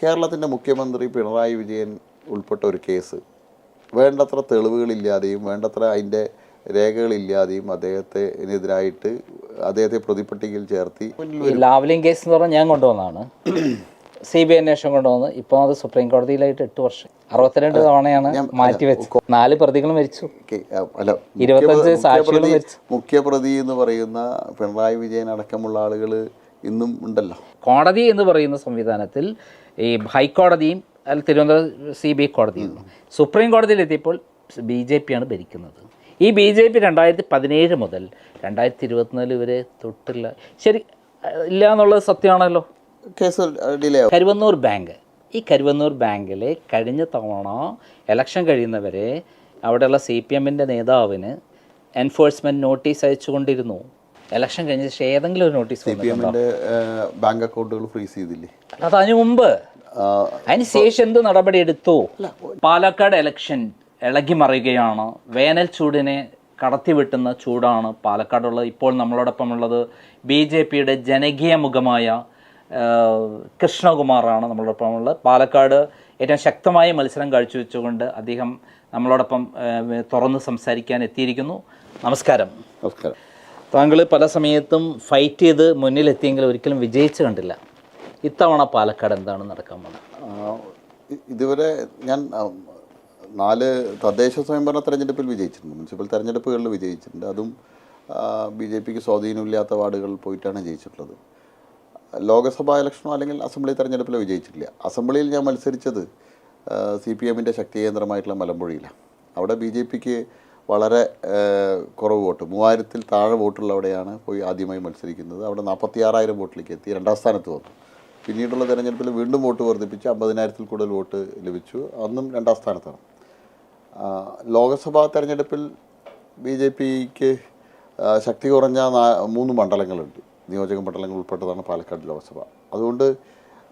കേരളത്തിൻ്റെ മുഖ്യമന്ത്രി പിണറായി വിജയൻ ഉൾപ്പെട്ട ഒരു കേസ് വേണ്ടത്ര തെളിവുകളില്ലാതെയും വേണ്ടത്ര അതിൻ്റെ രേഖകളില്ലാതെയും അദ്ദേഹത്തെ പ്രതിപട്ടികയിൽ ചേർത്തി. ലാവ്ലിൻ കേസ് എന്ന് പറഞ്ഞാൽ ഞാൻ കൊണ്ടുവന്നതാണ്. CBI അന്വേഷണം കൊണ്ടുവന്ന് ഇപ്പോൾ അത് സുപ്രീം കോടതിയിലായിട്ട് 8 വർഷം 62 തവണയാണ് മാറ്റിവെച്ചത്. 4 പ്രതികളും മരിച്ചു, 25 സാക്ഷികളും മരിച്ചു. മുഖ്യപ്രതി എന്ന് പറയുന്ന പിണറായി വിജയൻ അടക്കമുള്ള ആളുകൾ ഇന്നും ഉണ്ടല്ലോ. കോടതി എന്ന് പറയുന്ന സംവിധാനത്തിൽ ഈ ഹൈക്കോടതിയും തിരുവനന്തപുരം CBI കോടതിയും സുപ്രീം കോടതിയിലെത്തിയപ്പോൾ BJP ആണ് ഭരിക്കുന്നത്. ഈ BJP 2017 മുതൽ 2024 വരെ തൊട്ടില്ല. ശരി ഇല്ല എന്നുള്ളത് സത്യമാണല്ലോ. Case delay. കരുവന്നൂർ ബാങ്ക്, ഈ കരുവന്നൂർ ബാങ്കിൽ കഴിഞ്ഞ തവണ ഇലക്ഷൻ കഴിയുന്നവരെ അവിടെയുള്ള CPMൻ്റെ നേതാവിന് എൻഫോഴ്സ്മെൻറ്റ് നോട്ടീസ് അയച്ചുകൊണ്ടിരുന്നു. ഇലക്ഷൻ കഴിഞ്ഞ ശേഷം ഏതെങ്കിലും ഒരു നോട്ടീസ് CPMൻ്റെ ബാങ്ക് അക്കൗണ്ടുകൾ ഫ്രീസ് ചെയ്തില്ലേ? അത് അതിന് മുമ്പ്. അതിന് ശേഷം എന്ത് നടപടി എടുത്തു? പാലക്കാട് ഇലക്ഷൻ ഇളകി മറിയുകയാണ്. വേനൽ ചൂടിനെ കടത്തിവെട്ടുന്ന ചൂടാണ് പാലക്കാടുള്ളത്. ഇപ്പോൾ നമ്മളോടൊപ്പം ഉള്ളത് BJPയുടെ ജനകീയ മുഖമായ കൃഷ്ണകുമാറാണ് നമ്മളോടൊപ്പം ഉള്ളത്. പാലക്കാട് ഏറ്റവും ശക്തമായ മത്സരം കാഴ്ചവെച്ചുകൊണ്ട് അദ്ദേഹം നമ്മളോടൊപ്പം തുറന്ന് സംസാരിക്കാൻ എത്തിയിരിക്കുന്നു. നമസ്കാരം. നമസ്കാരം. താങ്കൾ പല സമയത്തും ഫൈറ്റ് ചെയ്ത് മുന്നിലെത്തിയെങ്കിലും ഒരിക്കലും വിജയിച്ചു കണ്ടില്ല. ഇത്തവണ പാലക്കാട് എന്താണ് നടക്കാൻ പോകുന്നത്? ഇതുവരെ ഞാൻ 4 തദ്ദേശ സ്വയംഭരണ തെരഞ്ഞെടുപ്പിൽ വിജയിച്ചിട്ടുണ്ട്, മുനിസിപ്പൽ തെരഞ്ഞെടുപ്പുകളിൽ വിജയിച്ചിട്ടുണ്ട്. അതും BJPക്ക് സ്വാധീനമില്ലാത്ത വാർഡുകളിൽ പോയിട്ടാണ് ജയിച്ചിട്ടുള്ളത്. ലോക്സഭാ ഇലക്ഷനോ അല്ലെങ്കിൽ അസംബ്ലി തെരഞ്ഞെടുപ്പിലോ വിജയിച്ചിട്ടില്ല. അസംബ്ലിയിൽ ഞാൻ മത്സരിച്ചത് CPMൻ്റെ ശക്തി കേന്ദ്രമായിട്ടുള്ള മലമ്പുഴയിലാണ്. അവിടെ BJPക്ക് വളരെ കുറവ് വോട്ട്, 3000-ൽ താഴെ വോട്ടുള്ളവിടെയാണ് പോയി ആദ്യമായി മത്സരിക്കുന്നത്. അവിടെ 46,000 വോട്ടിലേക്ക് എത്തി 2ാം സ്ഥാനത്ത് വന്നു. പിന്നീടുള്ള തെരഞ്ഞെടുപ്പിൽ വീണ്ടും വോട്ട് വർദ്ധിപ്പിച്ച് 50,000-ൽ കൂടുതൽ വോട്ട് ലഭിച്ചു. അന്നും 2ാം സ്ഥാനത്താണ്. ലോക്സഭാ തെരഞ്ഞെടുപ്പിൽ BJPക്ക് ശക്തി കുറഞ്ഞ 3 മണ്ഡലങ്ങളുണ്ട്. നിയോജക മണ്ഡലങ്ങൾ ഉൾപ്പെട്ടതാണ് പാലക്കാട് ലോക്സഭ. അതുകൊണ്ട്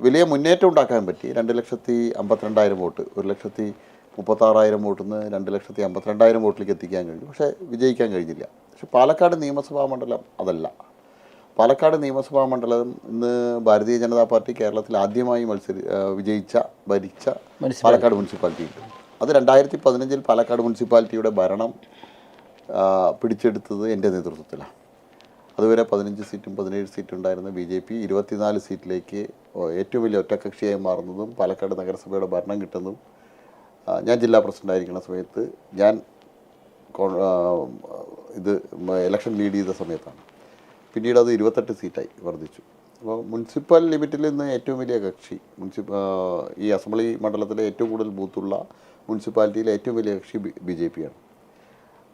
വലിയ മുന്നേറ്റം ഉണ്ടാക്കാൻ പറ്റി. 2,52,000 വോട്ട്, 1,36,000 വോട്ടിൽ നിന്ന് 2,52,000 വോട്ടിലേക്ക് എത്തിക്കാൻ കഴിഞ്ഞു. പക്ഷേ വിജയിക്കാൻ കഴിഞ്ഞില്ല. പക്ഷേ പാലക്കാട് നിയമസഭാ മണ്ഡലം അതല്ല. പാലക്കാട് നിയമസഭാ മണ്ഡലം ഇന്ന് ഭാരതീയ ജനതാ പാർട്ടി കേരളത്തിൽ ആദ്യമായി ഭരിച്ച പാലക്കാട് മുനിസിപ്പാലിറ്റി ഉണ്ട്. അത് 2015-ൽ പാലക്കാട് മുനിസിപ്പാലിറ്റിയുടെ ഭരണം പിടിച്ചെടുത്തത് എൻ്റെ നേതൃത്വത്തിലാണ്. അതുവരെ 15 സീറ്റും 17 സീറ്റും ഉണ്ടായിരുന്ന BJP 24 സീറ്റിലേക്ക് ഏറ്റവും വലിയ ഒറ്റക്കക്ഷിയായി മാറുന്നതും പാലക്കാട് നഗരസഭയുടെ ഭരണം കിട്ടുന്നതും ഞാൻ ജില്ലാ പ്രസിഡൻ്റായിരിക്കുന്ന സമയത്ത് ഞാൻ ഇലക്ഷൻ ലീഡ് ചെയ്ത സമയത്താണ്. പിന്നീട് അത് 28 സീറ്റായി വർദ്ധിച്ചു. അപ്പോൾ മുനിസിപ്പൽ ലിമിറ്റിൽ നിന്ന് ഏറ്റവും വലിയ കക്ഷി ഈ അസംബ്ലി മണ്ഡലത്തിലെ ഏറ്റവും കൂടുതൽ ബൂത്തുള്ള മുനിസിപ്പാലിറ്റിയിലെ ഏറ്റവും വലിയ കക്ഷി BJP ആണ്.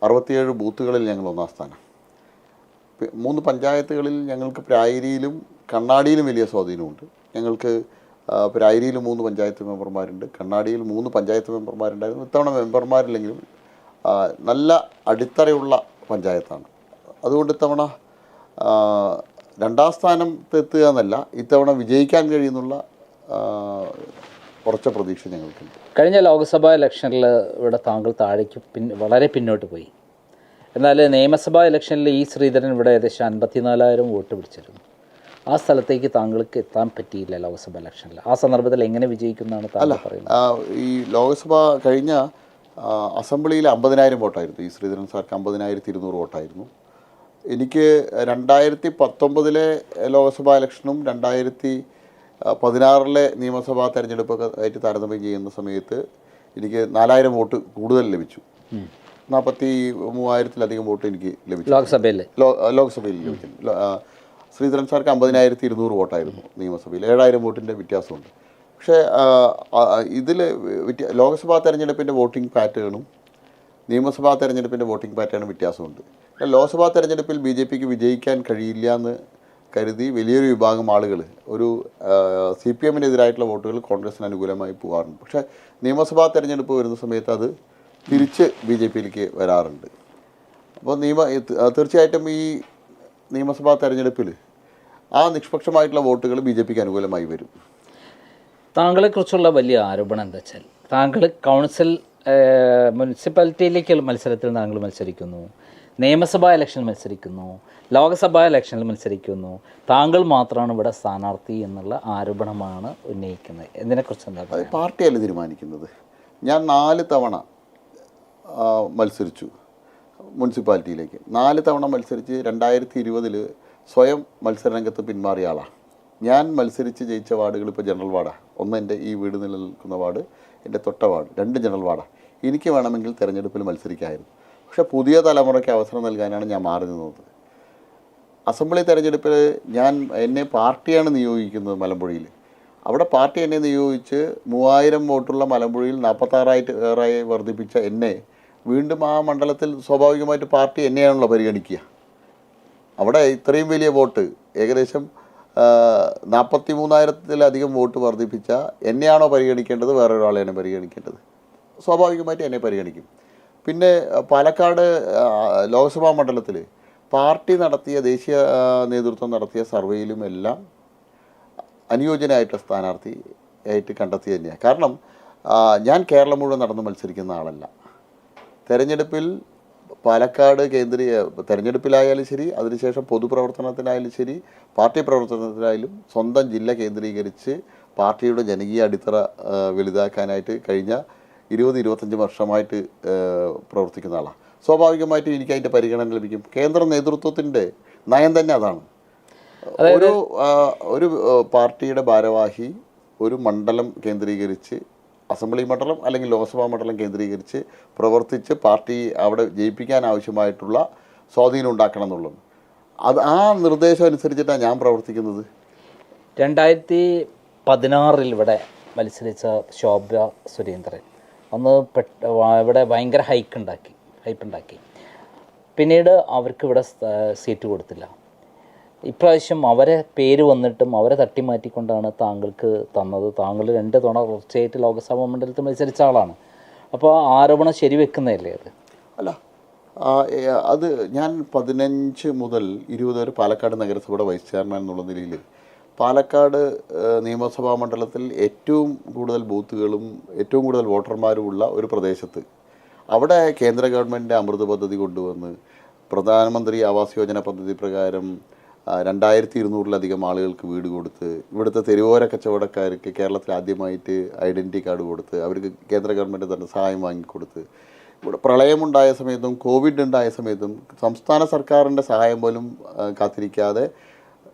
67 ബൂത്തുകളിൽ ഞങ്ങൾ 1ാം സ്ഥാനം. 3 പഞ്ചായത്തുകളിൽ ഞങ്ങൾക്ക് പ്രായരിയിലും കണ്ണാടിയിലും വലിയ സ്വാധീനമുണ്ട്. ഞങ്ങൾക്ക് പ്രായരിയിൽ 3 പഞ്ചായത്ത് മെമ്പർമാരുണ്ട്, കണ്ണാടിയിൽ 3 പഞ്ചായത്ത് മെമ്പർമാരുണ്ടായിരുന്നു. ഇത്തവണ മെമ്പർമാരില്ലെങ്കിലും നല്ല അടിത്തറയുള്ള പഞ്ചായത്താണ്. അതുകൊണ്ട് ഇത്തവണ 2ാം സ്ഥാനത്തെത്തുക എന്നല്ല, ഇത്തവണ വിജയിക്കാൻ കഴിയുന്നുള്ള ഉറച്ച പ്രതീക്ഷ ഞങ്ങൾക്കുണ്ട്. കഴിഞ്ഞ ലോക്സഭാ ഇലക്ഷനിൽ ഇവിടെ താങ്കൾ താഴേക്ക് വളരെ പിന്നോട്ട് പോയി. എന്നാൽ നിയമസഭാ ഇലക്ഷനിൽ ശ്രീധരൻ ഇവിടെ ഏകദേശം 54,000 വോട്ട് പിടിച്ചിരുന്നു. ആ സ്ഥലത്തേക്ക് താങ്കൾക്ക് എത്താൻ പറ്റിയില്ല ലോക്സഭ ഇലക്ഷനിൽ. ആ സന്ദർഭത്തിൽ എങ്ങനെ വിജയിക്കുന്നതാണ് താങ്കൾ പറയുന്നത്? ഈ ലോക്സഭ കഴിഞ്ഞ അസംബ്ലിയിൽ 50,000 വോട്ടായിരുന്നു. ശ്രീധരൻ സാർക്ക് 50,200 വോട്ടായിരുന്നു. എനിക്ക് 2019-ലെ ലോക്സഭാ ഇലക്ഷനും 2016-ലെ നിയമസഭാ തെരഞ്ഞെടുപ്പൊക്കെ ആയിട്ട് താരതമ്യം ചെയ്യുന്ന സമയത്ത് എനിക്ക് 4,000 വോട്ട് കൂടുതൽ ലഭിച്ചു. 43,000-ലധികം വോട്ട് എനിക്ക് ലഭിച്ചു ലോക്സഭയിൽ ലഭിച്ചു. ശ്രീധരൻ സാർക്ക് 50,200 വോട്ടായിരുന്നു നിയമസഭയിൽ. 7,000 വോട്ടിൻ്റെ വ്യത്യാസമുണ്ട്. പക്ഷേ ഇതിൽ ലോക്സഭാ തെരഞ്ഞെടുപ്പിൻ്റെ വോട്ടിംഗ് പാറ്റേണും നിയമസഭാ തെരഞ്ഞെടുപ്പിൻ്റെ വോട്ടിംഗ് പാറ്റേണും വ്യത്യാസമുണ്ട്. ലോക്സഭാ തെരഞ്ഞെടുപ്പിൽ BJPക്ക് വിജയിക്കാൻ കഴിയില്ല എന്ന് കരുതി വലിയൊരു വിഭാഗം ആളുകൾ CPMനെതിരായിട്ടുള്ള വോട്ടുകൾ കോൺഗ്രസിന് അനുകൂലമായി പോകാറുണ്ട്. പക്ഷേ നിയമസഭാ തെരഞ്ഞെടുപ്പ് വരുന്ന സമയത്ത് അത് തിരിച്ച് BJPയിലേക്ക് വരാറുണ്ട്. അപ്പോൾ തീർച്ചയായിട്ടും ഈ നിയമസഭാ തെരഞ്ഞെടുപ്പിൽ ആ നിഷ്പക്ഷമായിട്ടുള്ള വോട്ടുകൾ BJPക്ക് അനുകൂലമായി വരും. താങ്കളെക്കുറിച്ചുള്ള വലിയ ആരോപണം എന്താ വെച്ചാൽ താങ്കൾ കൗൺസിൽ മുനിസിപ്പാലിറ്റിയിലേക്ക് മത്സരത്തിൽ താങ്കൾ മത്സരിക്കുന്നു. നിയമസഭാ ഇലക്ഷനിൽ മത്സരിക്കുന്നു, ലോക്സഭാ ഇലക്ഷനിൽ മത്സരിക്കുന്നു, താങ്കൾ മാത്രമാണ് ഇവിടെ സ്ഥാനാർത്ഥി എന്നുള്ള ആരോപണമാണ് ഉന്നയിക്കുന്നത്. ഇതിനെക്കുറിച്ച് എന്താ അത് പറയുക? പാർട്ടിയല്ല തീരുമാനിക്കുന്നത്. ഞാൻ 4 തവണ മത്സരിച്ചു മുനിസിപ്പാലിറ്റിയിലേക്ക്. 4 തവണ മത്സരിച്ച് 2020 സ്വയം മത്സരരംഗത്ത് പിന്മാറിയ ആളാണ് ഞാൻ. മത്സരിച്ച് ജയിച്ച വാർഡുകൾ ഇപ്പോൾ ജനറൽ വാർഡാണ്. ഒന്ന് എൻ്റെ ഈ വീട് നിലനിൽക്കുന്ന വാർഡ്, എൻ്റെ തൊട്ട വാർഡ്, 2 ജനറൽ വാർഡാണ്. എനിക്ക് വേണമെങ്കിൽ തിരഞ്ഞെടുപ്പിൽ മത്സരിക്കാമായിരുന്നു. പക്ഷേ പുതിയ തലമുറയ്ക്ക് അവസരം നൽകാനാണ് ഞാൻ മാറി നിന്നത്. അസംബ്ലി തെരഞ്ഞെടുപ്പിൽ എന്നെ പാർട്ടിയാണ് നിയോഗിക്കുന്നത് മലമ്പുഴയിൽ. അവിടെ പാർട്ടി എന്നെ നിയോഗിച്ച് 3000 വോട്ടുള്ള മലമ്പുഴയിൽ 46,000 വർദ്ധിപ്പിച്ച എന്നെ വീണ്ടും ആ മണ്ഡലത്തിൽ സ്വാഭാവികമായിട്ട് പാർട്ടി എന്നെയാണല്ലോ പരിഗണിക്കുക. അവിടെ ഇത്രയും വലിയ വോട്ട്, ഏകദേശം 43,000-ത്തിലധികം വോട്ട് വർദ്ധിപ്പിച്ച എന്നെയാണോ പരിഗണിക്കേണ്ടത്, വേറൊരാളെയാണ് പരിഗണിക്കേണ്ടത്? സ്വാഭാവികമായിട്ട് എന്നെ പരിഗണിക്കും. പിന്നെ പാലക്കാട് ലോക്സഭാ മണ്ഡലത്തിൽ പാർട്ടി നടത്തിയ, ദേശീയ നേതൃത്വം നടത്തിയ സർവേയിലും എല്ലാം അനുയോജ്യനായിട്ടുള്ള സ്ഥാനാർത്ഥി ആയിട്ട് കണ്ടെത്തി തന്നെയാണ്. കാരണം ഞാൻ കേരളം മുഴുവൻ നടന്ന് മത്സരിക്കുന്ന ആളല്ല. തെരഞ്ഞെടുപ്പിൽ പാലക്കാട് തെരഞ്ഞെടുപ്പിലായാലും ശരി, അതിനുശേഷം പൊതുപ്രവർത്തനത്തിനായാലും ശരി, പാർട്ടി പ്രവർത്തനത്തിനായാലും സ്വന്തം ജില്ല കേന്ദ്രീകരിച്ച് പാർട്ടിയുടെ ജനകീയ അടിത്തറ വലുതാക്കാനായിട്ട് കഴിഞ്ഞ 20-25 വർഷമായിട്ട് പ്രവർത്തിക്കുന്ന ആളാണ്. സ്വാഭാവികമായിട്ടും എനിക്ക് അതിൻ്റെ പരിഗണന ലഭിക്കും. കേന്ദ്ര നേതൃത്വത്തിൻ്റെ നയം തന്നെ അതാണ്. ഒരു പാർട്ടിയുടെ ഭാരവാഹി ഒരു മണ്ഡലം കേന്ദ്രീകരിച്ച്, അസംബ്ലി മണ്ഡലം അല്ലെങ്കിൽ ലോക്സഭാ മണ്ഡലം കേന്ദ്രീകരിച്ച് പ്രവർത്തിച്ച് പാർട്ടി അവിടെ ജയിപ്പിക്കാൻ ആവശ്യമായിട്ടുള്ള സ്വാധീനം ഉണ്ടാക്കണം എന്നുള്ളത്. ആ നിർദ്ദേശം അനുസരിച്ചിട്ടാണ് ഞാൻ പ്രവർത്തിക്കുന്നത്. 2016 ഇവിടെ മത്സരിച്ച ശോഭ സുരേന്ദ്രൻ അന്ന് ഇവിടെ ഭയങ്കര ഹൈപ്പുണ്ടാക്കി. പിന്നീട് അവർക്ക് ഇവിടെ സീറ്റ് കൊടുത്തില്ല. ഇപ്രാവശ്യം അവരെ പേര് വന്നിട്ടും അവരെ തട്ടിമാറ്റിക്കൊണ്ടാണ് താങ്കൾക്ക് തന്നത്. താങ്കൾ 2 തവണ തുടർച്ചയായിട്ട് ലോക്സഭാ മണ്ഡലത്തിൽ മത്സരിച്ച ആളാണ്. അപ്പോൾ ആരോപണം ശരിവെക്കുന്നതല്ലേ അത്? അല്ല, അത് ഞാൻ 15 മുതൽ 20 വരെ പാലക്കാട് നഗരസഭയുടെ വൈസ് ചെയർമാൻ എന്നുള്ള നിലയിൽ പാലക്കാട് നിയമസഭാ മണ്ഡലത്തിൽ ഏറ്റവും കൂടുതൽ ബൂത്തുകളും ഏറ്റവും കൂടുതൽ വോട്ടർമാരും ഉള്ള ഒരു പ്രദേശത്ത്, അവിടെ കേന്ദ്ര ഗവൺമെൻറ് അമൃത് പദ്ധതി കൊണ്ടുവന്ന് പ്രധാനമന്ത്രി ആവാസ് യോജന പദ്ധതി പ്രകാരം 2200-ലധികം ആളുകൾക്ക് വീട് കൊടുത്ത്, ഇവിടുത്തെ തെരുവോര കച്ചവടക്കാർക്ക് കേരളത്തിൽ ആദ്യമായിട്ട് ഐഡൻറ്റിറ്റി കാർഡ് കൊടുത്ത്, അവർക്ക് കേന്ദ്ര ഗവൺമെൻറ് തന്നെ സഹായം വാങ്ങിക്കൊടുത്ത്, ഇവിടെ പ്രളയമുണ്ടായ സമയത്തും കോവിഡ് ഉണ്ടായ സമയത്തും സംസ്ഥാന സർക്കാരിൻ്റെ സഹായം പോലും കാത്തിരിക്കാതെ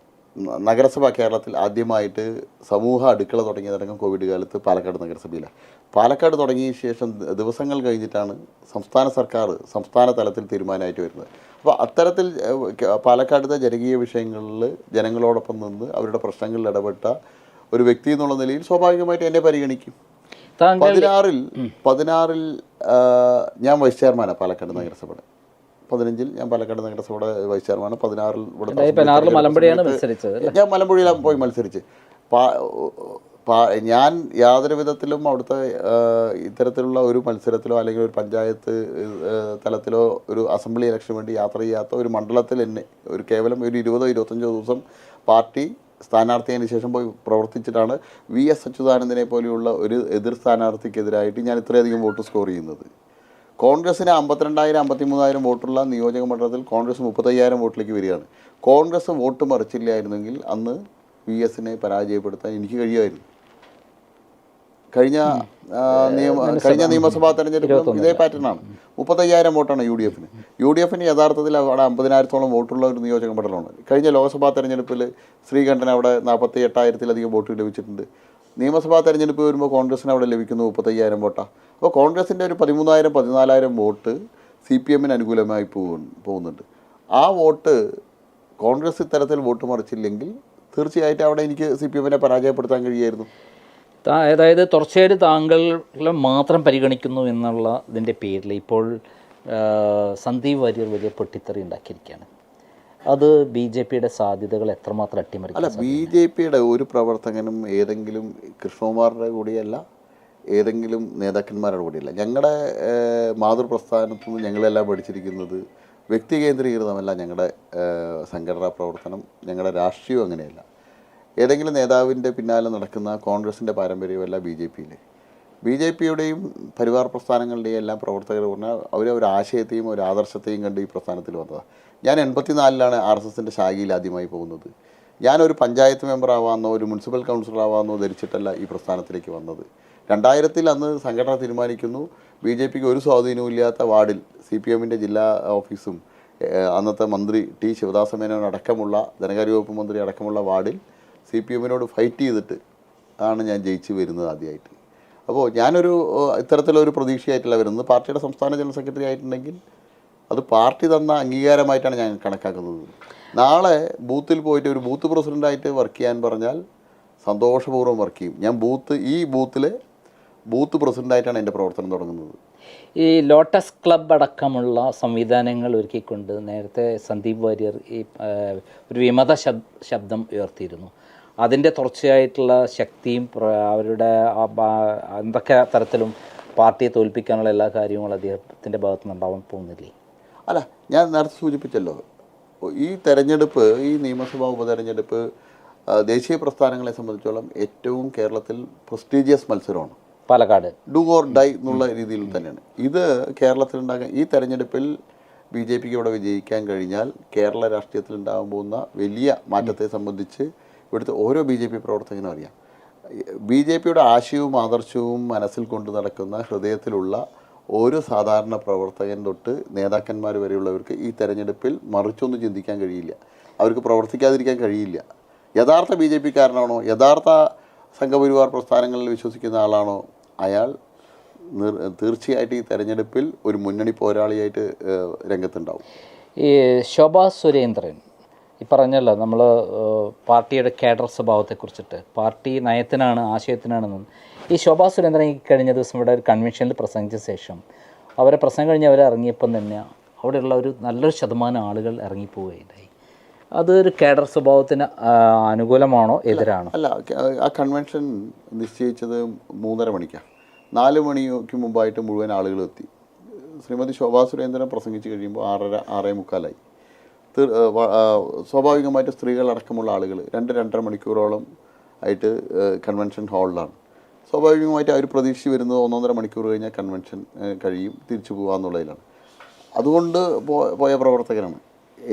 നഗരസഭ കേരളത്തിൽ ആദ്യമായിട്ട് സമൂഹ അടുക്കള തുടങ്ങിയതടക്കം കോവിഡ് കാലത്ത് പാലക്കാട് നഗരസഭയിലാണ്. പാലക്കാട് തുടങ്ങിയ ശേഷം ദിവസങ്ങൾ കഴിഞ്ഞിട്ടാണ് സംസ്ഥാന തലത്തിൽ തീരുമാനമായിട്ട് വരുന്നത്. അപ്പോൾ അത്തരത്തിൽ പാലക്കാടുത്തെ ജനകീയ വിഷയങ്ങളിൽ ജനങ്ങളോടൊപ്പം നിന്ന് അവരുടെ പ്രശ്നങ്ങളിൽ ഇടപെട്ട ഒരു വ്യക്തി എന്നുള്ള നിലയിൽ സ്വാഭാവികമായിട്ട് എന്നെ പരിഗണിക്കും. 16-ൽ ഞാൻ വൈസ് ചെയർമാനാണ് പാലക്കാട് നഗരസഭയുടെ. 15-ൽ ഞാൻ പാലക്കാട് നഗരസഭയുടെ വൈസ് ചെയർമാൻ, 16-ൽ ഞാൻ മലമ്പുഴയിലാണ് പോയി മത്സരിച്ച്. ഞാൻ യാതൊരു വിധത്തിലും അവിടുത്തെ ഇത്തരത്തിലുള്ള ഒരു മത്സരത്തിലോ അല്ലെങ്കിൽ ഒരു പഞ്ചായത്ത് തലത്തിലോ ഒരു അസംബ്ലി ഇലക്ഷന് വേണ്ടി യാത്ര ചെയ്യാത്ത ഒരു മണ്ഡലത്തിൽ എന്നെ കേവലം ഒരു 20-25 ദിവസം പാർട്ടി സ്ഥാനാർത്ഥിയതിനു ശേഷം പോയി പ്രവർത്തിച്ചിട്ടാണ് VS അച്യുതാനന്ദനെ പോലെയുള്ള ഒരു എതിർ സ്ഥാനാർത്ഥിക്കെതിരായിട്ട് ഞാൻ ഇത്രയധികം വോട്ട് സ്കോർ ചെയ്യുന്നത്. കോൺഗ്രസ്സിന് 52,000-53,000 വോട്ടുള്ള നിയോജക മണ്ഡലത്തിൽ കോൺഗ്രസ് 35,000 വോട്ടിലേക്ക് വരികയാണ്. കോൺഗ്രസ് വോട്ട് മറിച്ചില്ലായിരുന്നെങ്കിൽ അന്ന് VSനെ പരാജയപ്പെടുത്താൻ എനിക്ക് കഴിയുമായിരുന്നു. കഴിഞ്ഞ നിയമസഭാ തെരഞ്ഞെടുപ്പിലും ഇതേ പാറ്റേണാണ്. 35,000 വോട്ടാണ് UDFന് യഥാർത്ഥത്തിൽ അവിടെ 50,000-ഓളം വോട്ടുള്ള ഒരു നിയോജക മണ്ഡലമാണ്. കഴിഞ്ഞ ലോക്സഭാ തെരഞ്ഞെടുപ്പിൽ ശ്രീകണ്ഠൻ അവിടെ 48,000-ലധികം വോട്ട് ലഭിച്ചിട്ടുണ്ട്. നിയമസഭാ തെരഞ്ഞെടുപ്പ് വരുമ്പോൾ കോൺഗ്രസിന് അവിടെ ലഭിക്കുന്നു 35,000 വോട്ടാണ്. അപ്പോൾ കോൺഗ്രസിൻ്റെ ഒരു 13,000-14,000 വോട്ട് CPMന് അനുകൂലമായി പോകുന്നുണ്ട്. ആ വോട്ട് കോൺഗ്രസ് ഇത്തരത്തിൽ വോട്ട് മറിച്ചില്ലെങ്കിൽ തീർച്ചയായിട്ടും അവിടെ എനിക്ക് CPMനെ പരാജയപ്പെടുത്താൻ കഴിയുമായിരുന്നു. അതായത് തുടർച്ചയായിട്ട് താങ്കളെ മാത്രം പരിഗണിക്കുന്നു എന്നുള്ള ഇതിൻ്റെ പേരിൽ ഇപ്പോൾ സന്ദീപ് വാര്യർ വലിയ പൊട്ടിത്തെറി ഉണ്ടാക്കിയിരിക്കുകയാണ്. അത് BJPയുടെ സാധ്യതകൾ എത്രമാത്രം അട്ടിമറിക്കും? അല്ല, BJPയുടെ ഒരു പ്രവർത്തകനും ഏതെങ്കിലും കൃഷ്ണകുമാറിൻ്റെ കൂടിയല്ല, ഏതെങ്കിലും നേതാക്കന്മാരുടെ കൂടിയല്ല. ഞങ്ങളുടെ മാതൃപ്രസ്ഥാനത്തു നിന്ന് ഞങ്ങളെല്ലാം പഠിച്ചിരിക്കുന്നത് വ്യക്തി കേന്ദ്രീകൃതമല്ല ഞങ്ങളുടെ സംഘടനാ പ്രവർത്തനം, ഞങ്ങളുടെ രാഷ്ട്രീയം അങ്ങനെയല്ല. ഏതെങ്കിലും നേതാവിൻ്റെ പിന്നാലെ നടക്കുന്ന കോൺഗ്രസിൻ്റെ പാരമ്പര്യമല്ല BJPയിൽ. BJPയുടെയും പരിവാർ പ്രസ്ഥാനങ്ങളുടെയും എല്ലാം പ്രവർത്തകർ പറഞ്ഞാൽ ഒരു ആശയത്തെയും ഒരു ആദർശത്തെയും കണ്ട് ഈ പ്രസ്ഥാനത്തിൽ വന്നതാണ്. ഞാൻ 84-ലാണ് RSSൻ്റെ ശാഖയിൽ ആദ്യമായി പോകുന്നത്. ഞാനൊരു പഞ്ചായത്ത് മെമ്പർ ആവാമെന്നോ ഒരു മുനിസിപ്പൽ കൗൺസിലർ ആവാമെന്നോ ധരിച്ചിട്ടല്ല ഈ പ്രസ്ഥാനത്തിലേക്ക് വന്നത്. 2000-ൽ അന്ന് സംഘടന തീരുമാനിക്കുന്നു BJPക്ക് ഒരു സ്വാധീനവും ഇല്ലാത്ത വാർഡിൽ CPMൻ്റെ ജില്ലാ ഓഫീസും അന്നത്തെ മന്ത്രി T. ശിവദാസ മേനോൻ അടക്കമുള്ള ധനകാര്യ വകുപ്പ് മന്ത്രി അടക്കമുള്ള വാർഡിൽ CPMനോട് ഫൈറ്റ് ചെയ്തിട്ട് ആണ് ഞാൻ ജയിച്ച് വരുന്നത് ആദ്യമായിട്ട്. അപ്പോൾ ഞാനൊരു ഇത്തരത്തിലൊരു പ്രതീക്ഷയായിട്ടല്ല വരുന്നത്. പാർട്ടിയുടെ സംസ്ഥാന ജനറൽ സെക്രട്ടറി ആയിട്ടുണ്ടെങ്കിൽ അത് പാർട്ടി തന്ന അംഗീകാരമായിട്ടാണ് ഞാൻ കണക്കാക്കുന്നത്. നാളെ ബൂത്തിൽ പോയിട്ട് ഒരു ബൂത്ത് പ്രസിഡൻ്റായിട്ട് വർക്ക് ചെയ്യാൻ പറഞ്ഞാൽ സന്തോഷപൂർവ്വം വർക്ക് ചെയ്യും. ഞാൻ ഈ ബൂത്തിലെ ബൂത്ത് പ്രസിഡൻ്റായിട്ടാണ് എൻ്റെ പ്രവർത്തനം തുടങ്ങുന്നത്. ഈ ലോട്ടസ് ക്ലബ് അടക്കമുള്ള സംവിധാനങ്ങൾ ഒരുക്കിക്കൊണ്ട് നേരത്തെ സന്ദീപ് വാര്യർ ഒരു വിമത ശബ്ദം ഉയർത്തിയിരുന്നു. അതിൻ്റെ തുടർച്ചയായിട്ടുള്ള ശക്തിയും അവരുടെ എന്തൊക്കെ തരത്തിലും പാർട്ടിയെ തോൽപ്പിക്കാനുള്ള എല്ലാ കാര്യങ്ങളും അദ്ദേഹത്തിൻ്റെ ഭാഗത്തു നിന്നുണ്ടാവാൻ പോകുന്നില്ലേ? അല്ല, ഞാൻ നേരത്തെ സൂചിപ്പിച്ചല്ലോ, ഈ തെരഞ്ഞെടുപ്പ്, ഈ നിയമസഭാ ഉപതെരഞ്ഞെടുപ്പ് ദേശീയ പ്രസ്ഥാനങ്ങളെ സംബന്ധിച്ചോളം ഏറ്റവും കേരളത്തിൽ പ്രസ്റ്റീജിയസ് മത്സരമാണ്. പാലക്കാട് ഡു ഓർ ഡൈ എന്നുള്ള രീതിയിൽ തന്നെയാണ് ഇത് കേരളത്തിലുണ്ടാകാൻ. ഈ തെരഞ്ഞെടുപ്പിൽ BJPക്ക് ഇവിടെ വിജയിക്കാൻ കഴിഞ്ഞാൽ കേരള രാഷ്ട്രീയത്തിൽ ഉണ്ടാകാൻ പോകുന്ന വലിയ മാറ്റത്തെ സംബന്ധിച്ച് ഇവിടുത്തെ ഓരോ BJP പ്രവർത്തകനും അറിയാം. BJPയുടെ ആശയവും ആദർശവും മനസ്സിൽ കൊണ്ട് നടക്കുന്ന ഹൃദയത്തിലുള്ള ഒരു സാധാരണ പ്രവർത്തകൻ തൊട്ട് നേതാക്കന്മാർ വരെയുള്ളവർക്ക് ഈ തെരഞ്ഞെടുപ്പിൽ മറിച്ചൊന്നും ചിന്തിക്കാൻ കഴിയില്ല. അവർക്ക് പ്രവർത്തിക്കാതിരിക്കാൻ കഴിയില്ല. യഥാർത്ഥ BJPക്കാരനാണോ, യഥാർത്ഥ സംഘപരിവാർ പ്രസ്ഥാനങ്ങളിൽ വിശ്വസിക്കുന്ന ആളാണോ, അയാൾ തീർച്ചയായിട്ടും ഈ തെരഞ്ഞെടുപ്പിൽ ഒരു മുന്നണി പോരാളിയായിട്ട് രംഗത്തുണ്ടാവും. ഈ ശോഭാ സുരേന്ദ്രൻ ഈ പറഞ്ഞല്ലോ, നമ്മൾ പാർട്ടിയുടെ കേഡർ സ്വഭാവത്തെക്കുറിച്ചിട്ട്, പാർട്ടി നയത്തിനാണ് ആശയത്തിനാണെന്നും. ഈ ശോഭാ സുരേന്ദ്രൻ ഈ കഴിഞ്ഞ ദിവസം ഇവിടെ ഒരു കൺവെൻഷനിൽ പ്രസംഗിച്ച ശേഷം അവരെ പ്രസംഗം കഴിഞ്ഞ് അവർ ഇറങ്ങിയപ്പം തന്നെ അവിടെയുള്ള ഒരു നല്ലൊരു ശതമാനം ആളുകൾ ഇറങ്ങിപ്പോവുകയുണ്ടായി. അതൊരു കേഡർ സ്വഭാവത്തിന് അനുകൂലമാണോ എതിരാണോ? അല്ല, ആ കൺവെൻഷൻ നിശ്ചയിച്ചത് 3:30 മണിക്കാണ്. 4 മണിക്ക് മുമ്പായിട്ട് മുഴുവൻ ആളുകൾ എത്തി. ശ്രീമതി ശോഭാ സുരേന്ദ്രൻ പ്രസംഗിച്ച് കഴിയുമ്പോൾ 6:30, 6:45. സ്വാഭാവികമായിട്ട് സ്ത്രീകളടക്കമുള്ള ആളുകൾ 2-2.5 മണിക്കൂറോളം ആയിട്ട് കൺവെൻഷൻ ഹാളിലാണ്. സ്വാഭാവികമായിട്ട് അവർ പ്രതീക്ഷിച്ച് വരുന്നത് 1-1.5 മണിക്കൂർ കഴിഞ്ഞാൽ കൺവെൻഷൻ കഴിയും, തിരിച്ചു പോകാമെന്നുള്ളതിലാണ്. അതുകൊണ്ട് പോയ പ്രവർത്തകരാണ്.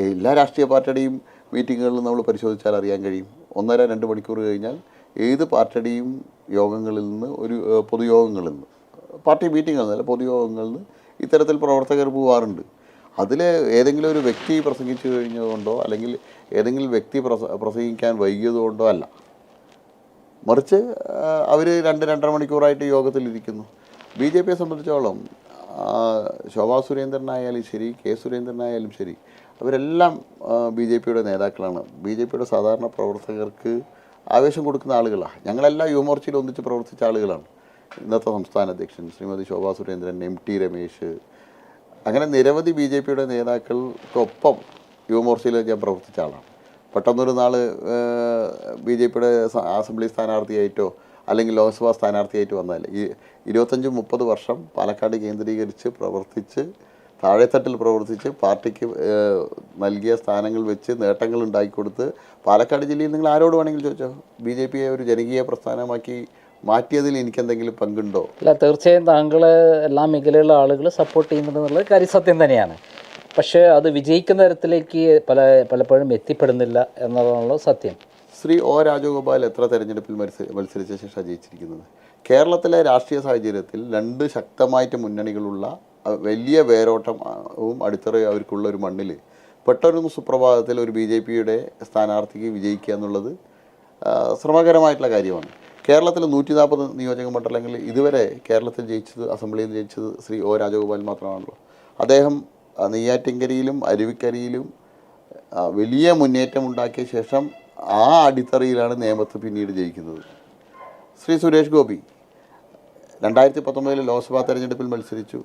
എല്ലാ രാഷ്ട്രീയ പാർട്ടിയുടെയും മീറ്റിങ്ങുകളിൽ നമ്മൾ പരിശോധിച്ചാൽ അറിയാൻ കഴിയും, 1.5-2 മണിക്കൂർ കഴിഞ്ഞാൽ ഏത് പാർട്ടിയുടെയും യോഗങ്ങളിൽ നിന്ന്, ഒരു പൊതുയോഗങ്ങളിൽ നിന്ന്, പാർട്ടി മീറ്റിങ്ങുകളിൽ നിന്നല്ല, പൊതുയോഗങ്ങളിൽ നിന്ന് ഇത്തരത്തിൽ പ്രവർത്തകർ പോകാറുണ്ട്. അതിൽ ഏതെങ്കിലും ഒരു വ്യക്തി പ്രസംഗിച്ചു കഴിഞ്ഞതുകൊണ്ടോ അല്ലെങ്കിൽ ഏതെങ്കിലും വ്യക്തി പ്രസംഗിക്കാൻ വൈകിയതുകൊണ്ടോ അല്ല, മറിച്ച് അവർ 2-2.5 മണിക്കൂറായിട്ട് യോഗത്തിലിരിക്കുന്നു. BJPയെ സംബന്ധിച്ചോളം ശോഭാ സുരേന്ദ്രനായാലും ശരി, K. സുരേന്ദ്രനായാലും ശരി, അവരെല്ലാം BJPയുടെ നേതാക്കളാണ്. BJPയുടെ സാധാരണ പ്രവർത്തകർക്ക് ആവേശം കൊടുക്കുന്ന ആളുകളാണ്. ഞങ്ങളെല്ലാം യുവമോർച്ചയിൽ ഒന്നിച്ച് പ്രവർത്തിച്ച ആളുകളാണ്. ഇന്നത്തെ സംസ്ഥാന അധ്യക്ഷൻ ശ്രീമതി ശോഭാ സുരേന്ദ്രൻ, MT രമേശ്, അങ്ങനെ നിരവധി BJPയുടെ നേതാക്കൾക്കൊപ്പം യുവമോർച്ചയിൽ ഞാൻ പ്രവർത്തിച്ച ആളാണ്. പെട്ടെന്നൊരു നാൾ BJPയുടെ അസംബ്ലി സ്ഥാനാർത്ഥിയായിട്ടോ അല്ലെങ്കിൽ ലോക്സഭാ സ്ഥാനാർത്ഥിയായിട്ട് വന്നാൽ, ഈ 25-30 വർഷം പാലക്കാട് കേന്ദ്രീകരിച്ച് പ്രവർത്തിച്ച്, താഴെത്തട്ടിൽ പ്രവർത്തിച്ച്, പാർട്ടിക്ക് നൽകിയ സ്ഥാനങ്ങൾ വെച്ച് നേട്ടങ്ങൾ ഉണ്ടാക്കിക്കൊടുത്ത്, പാലക്കാട് ജില്ലയിൽ നിങ്ങൾ ആരോട് വേണമെങ്കിലും ചോദിച്ചോ, BJPയെ ഒരു ജനകീയ പ്രസ്ഥാനമാക്കി മാറ്റിയതിൽ എനിക്കെന്തെങ്കിലും പങ്കുണ്ടോ? അല്ല, തീർച്ചയായും താങ്കളെ എല്ലാ മേഖലയിലുള്ള ആളുകൾ സപ്പോർട്ട് ചെയ്യുന്നുണ്ടെന്നുള്ളത് കാര്യം സത്യം തന്നെയാണ്. പക്ഷേ അത് വിജയിക്കുന്ന തരത്തിലേക്ക് പലപ്പോഴും എത്തിപ്പെടുന്നില്ല എന്നതാണല്ലോ സത്യം. ശ്രീ O. രാജഗോപാൽ എത്ര തെരഞ്ഞെടുപ്പിൽ മത്സരിച്ച ശേഷം ജയിച്ചിരിക്കുന്നത്? കേരളത്തിലെ രാഷ്ട്രീയ സാഹചര്യത്തിൽ 2 ശക്തമായിട്ട് മുന്നണികളുള്ള വലിയ വേരോട്ടവും അടിത്തറയും അവർക്കുള്ള ഒരു മണ്ണിൽ പെട്ടെന്ന് സുപ്രഭാതത്തിൽ ഒരു BJPയുടെ സ്ഥാനാർത്ഥിക്ക് വിജയിക്കുക എന്നുള്ളത് ശ്രമകരമായിട്ടുള്ള കാര്യമാണ്. കേരളത്തിൽ 140 നിയോജക മണ്ഡലങ്ങളിൽ ഇതുവരെ കേരളത്തിൽ ജയിച്ചത്, അസംബ്ലിയിൽ ജയിച്ചത് ശ്രീ O. രാജഗോപാൽ മാത്രമാണല്ലോ. അദ്ദേഹം നെയ്യാറ്റിൻകരയിലും അരുവിക്കരയിലും വലിയ മുന്നേറ്റം ഉണ്ടാക്കിയ ശേഷം ആ അടിത്തറയിലാണ് നേമത്ത് പിന്നീട് ജയിക്കുന്നത്. ശ്രീ സുരേഷ് ഗോപി 2019 ലോക്സഭാ തെരഞ്ഞെടുപ്പിൽ മത്സരിച്ചു,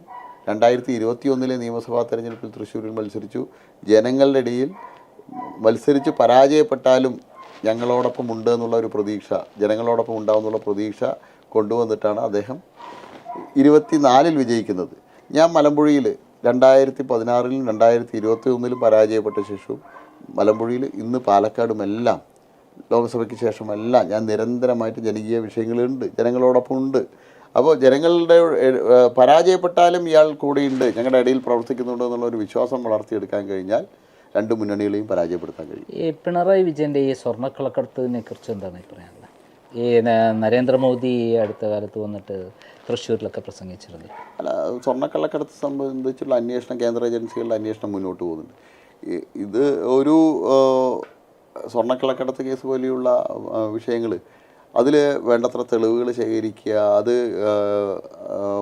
2021 നിയമസഭാ തെരഞ്ഞെടുപ്പിൽ തൃശ്ശൂരിൽ മത്സരിച്ചു. ജനങ്ങളുടെ ഇടയിൽ മത്സരിച്ച് പരാജയപ്പെട്ടാലും ഞങ്ങളോടൊപ്പം ഉണ്ട് എന്നുള്ള ഒരു പ്രതീക്ഷ, ജനങ്ങളോടൊപ്പം ഉണ്ടാവുന്നുള്ള പ്രതീക്ഷ കൊണ്ടുവന്നിട്ടാണ് അദ്ദേഹം 24 വിജയിക്കുന്നത്. ഞാൻ മലമ്പുഴയിൽ 2016 2021 പരാജയപ്പെട്ട ശേഷവും മലമ്പുഴയിൽ ഇന്ന് പാലക്കാടുമെല്ലാം ലോക്സഭയ്ക്ക് ശേഷമെല്ലാം ഞാൻ നിരന്തരമായിട്ട് ജനകീയ വിഷയങ്ങളുണ്ട്, ജനങ്ങളോടൊപ്പം ഉണ്ട്. അപ്പോൾ ജനങ്ങളുടെ പരാജയപ്പെട്ടാലും ഇയാൾ കൂടെയുണ്ട്, ഞങ്ങളുടെ ഇടയിൽ പ്രവർത്തിക്കുന്നുണ്ട് എന്നുള്ളൊരു വിശ്വാസം വളർത്തിയെടുക്കാൻ കഴിഞ്ഞാൽ രണ്ട് മുന്നണികളെയും പരാജയപ്പെടുത്താൻ കഴിയും. ഈ പിണറായി വിജയൻ്റെ ഈ സ്വർണ്ണക്കള്ളക്കടത്തിനെ കുറിച്ച് എന്താണ് പറയാനുള്ളത്? ഈ നരേന്ദ്രമോദി അടുത്ത കാലത്ത് വന്നിട്ട് തൃശ്ശൂരിലൊക്കെ പ്രസംഗിച്ചിരുന്നു. അല്ല, സ്വർണ്ണക്കള്ളക്കടത്ത് സംബന്ധിച്ചുള്ള അന്വേഷണം, കേന്ദ്ര ഏജൻസികളുടെ അന്വേഷണം മുന്നോട്ട് പോകുന്നുണ്ട്. ഇത് ഒരു സ്വർണ്ണക്കള്ളക്കടത്ത് കേസ് പോലെയുള്ള വിഷയങ്ങൾ, അതിൽ വേണ്ടത്ര തെളിവുകൾ ശേഖരിക്കുക, അത്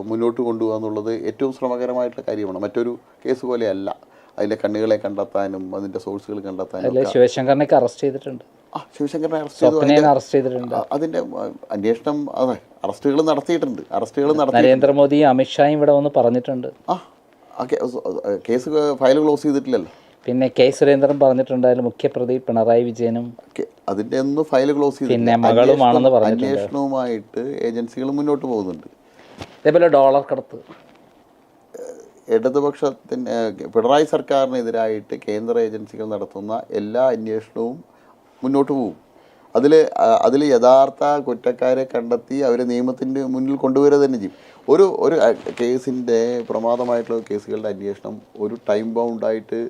മുന്നോട്ട് കൊണ്ടുപോകുക എന്നുള്ളത് ഏറ്റവും ശ്രമകരമായിട്ടുള്ള കാര്യമാണ്. മറ്റൊരു കേസ് പോലെയല്ല. അതിൻ്റെ കണ്ണുകളെ കണ്ടെത്താനും അതിൻ്റെ സോഴ്സുകൾ കണ്ടെത്താനും. ശിവശങ്കറിനൊക്കെ അറസ്റ്റ് ചെയ്തിട്ടുണ്ട്. ശിവശങ്കറിനെ അറസ്റ്റ് ചെയ്തിട്ടുണ്ട്. അതിൻ്റെ അന്വേഷണം, അതെ, അറസ്റ്റുകൾ നടത്തിയിട്ടുണ്ട്. നരേന്ദ്രമോദിയും അമിത്ഷായും ഇവിടെ വന്ന് പറഞ്ഞിട്ടുണ്ട്. കേസ് ഫയൽ ക്ലോസ് ചെയ്തിട്ടില്ലല്ലോ. പിന്നെ കെ സുരേന്ദ്രൻ പറഞ്ഞിട്ടുണ്ടായാലും മുഖ്യപ്രതി പിണറായി വിജയനും അതിൻ്റെ ഒന്നും ഫയൽ ക്ലോസ് ചെയ്തിട്ടില്ല. പിന്നെ മകളുമാണെന്ന് പറഞ്ഞിട്ടുണ്ട്. അന്വേഷണവുമായിട്ട് ഏജൻസികൾ മുന്നോട്ട് പോകുന്നുണ്ട്. അതേപോലെ ഡോളർ കടത്ത്, ഇടതുപക്ഷത്തിന് പിണറായി സർക്കാരിനെതിരായിട്ട് കേന്ദ്ര ഏജൻസികൾ നടത്തുന്ന എല്ലാ അന്വേഷണവും മുന്നോട്ട് പോകും. അതിൽ യഥാർത്ഥ കുറ്റക്കാരെ കണ്ടെത്തി അവരെ നിയമത്തിൻ്റെ മുന്നിൽ കൊണ്ടുവരിക തന്നെ ചെയ്യും. ഒരു കേസിൻ്റെ പ്രമാദമായിട്ടുള്ള കേസുകളുടെ അന്വേഷണം ഒരു ടൈം ബൗണ്ടായിട്ട്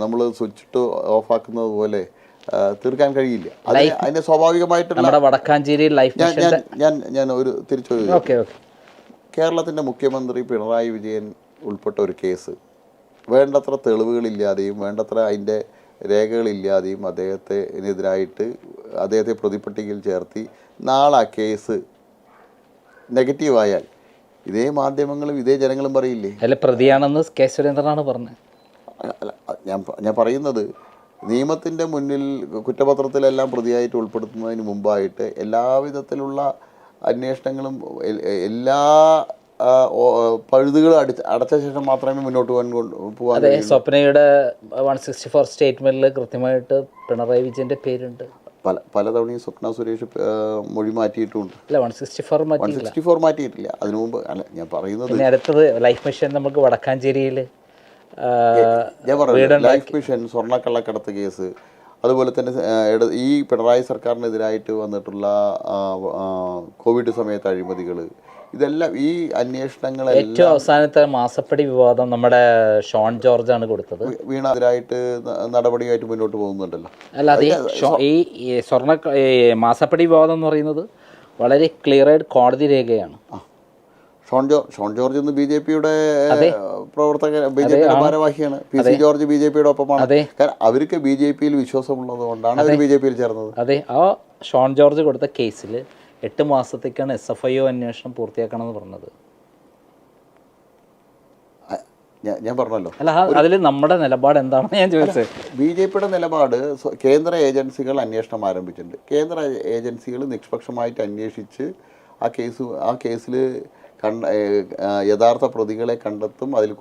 നമ്മൾ സ്വിച്ച് ഓഫാക്കുന്നത് പോലെ തീർക്കാൻ കഴിയില്ല. അതിന് സ്വാഭാവികമായിട്ടുള്ള വടക്കാഞ്ചേരി ലൈഫ് ഞാൻ ഒരു തിരിച്ചു, കേരളത്തിൻ്റെ മുഖ്യമന്ത്രി പിണറായി വിജയൻ ഉൾപ്പെട്ട ഒരു കേസ് വേണ്ടത്ര തെളിവുകളില്ലാതെയും വേണ്ടത്ര അതിൻ്റെ രേഖകളില്ലാതെയും അദ്ദേഹത്തെ പ്രതിപട്ടികയിൽ ചേർത്തി നാളെ ആ കേസ് നെഗറ്റീവായാൽ ഇതേ മാധ്യമങ്ങളും ഇതേ ജനങ്ങളും പറയില്ലേ അല്ല പ്രതിയാണെന്ന് കെ സുരേന്ദ്രനാണ് പറഞ്ഞത്. ഞാൻ പറയുന്നത്, നിയമത്തിൻ്റെ മുന്നിൽ കുറ്റപത്രത്തിലെല്ലാം പ്രതിയായിട്ട് ഉൾപ്പെടുത്തുന്നതിന് മുമ്പായിട്ട് എല്ലാവിധത്തിലുള്ള അന്വേഷണങ്ങളും എല്ലാ പഴുതുകളും അടച്ച ശേഷം മാത്രമേ മുന്നോട്ട് പോകാൻ. അതെ, സ്വപ്നയുടെ 164 സ്റ്റേറ്റ്മെന്റിൽ കൃത്യമായിട്ട് പിണറായി വിജയന്റെ പേരുണ്ട്. പലതവണയും സ്വപ്ന സുരേഷ് മൊഴി മാറ്റിയിട്ടുണ്ട്. അല്ല, 164 മാറ്റിയിട്ടില്ല. അതിനു മുമ്പ് അല്ല ഞാൻ പറയുന്നത്. പിന്നെ അടുത്തത് ലൈഫ് മിഷൻ, നമുക്ക് വടക്കാഞ്ചേരിയിൽ ഞാൻ പറഞ്ഞു, ലൈഫ് മിഷൻ, സ്വർണ്ണക്കള്ളക്കടത്ത് കേസ്, അതുപോലെ തന്നെ ഈ പിണറായി സർക്കാരിനെതിരായിട്ട് വന്നിട്ടുള്ള കോവിഡ് സമയത്ത് അഴിമതികൾ, ഇതെല്ലാം ഈ അന്വേഷണങ്ങളെല്ലാം. ഏറ്റവും അവസാനത്തെ മാസപ്പടി വിവാദം നമ്മുടെ ഷോൺ ജോർജ് ആണ് കൊടുത്തത്. വീണാതിരായിട്ട് നടപടിയായിട്ട് മുന്നോട്ട് പോകുന്നുണ്ടല്ലോ. അല്ല, അത് ഈ മാസപ്പടി വിവാദം എന്ന് പറയുന്നത് വളരെ ക്ലിയറായിട്ട് കോടതി രേഖയാണ്. ഷോൺ ജോർജ് എന്ന് BJP-യുടെ പ്രവർത്തകൻ, BJP-യുടെ ഭാരവാഹിയാണ്. PC ജോർജ് BJP-യുടെ ഒപ്പമാണ്. കാരണം അവർക്ക് BJP-യിൽ വിശ്വാസമുള്ളത് കൊണ്ടാണ് അവർ BJP-യിൽ ചേർന്നത്. അതെ, ആ ഷോൺ ജോർജ് കൊടുത്ത കേസിൽ 8 മാസത്തേക്കാണ് SFIO അന്വേഷണം പൂർത്തിയാക്കണമെന്ന് പറഞ്ഞത്. ഞാൻ പറഞ്ഞല്ലോ. അല്ല, അതിൽ നമ്മുടെ നിലപാട് എന്താണെന്ന് ഞാൻ ചോദിച്ചത്. BJP-യുടെ നിലപാട്, കേന്ദ്ര ഏജൻസികൾ അന്വേഷണം ആരംഭിച്ചിട്ടുണ്ട്. കേന്ദ്ര ഏജൻസികൾ നിഷ്പക്ഷമായിട്ട് അന്വേഷിച്ച് ആ കേസിൽ യഥാർത്ഥ പ്രതികളെ കണ്ടെത്തും. അതിൽ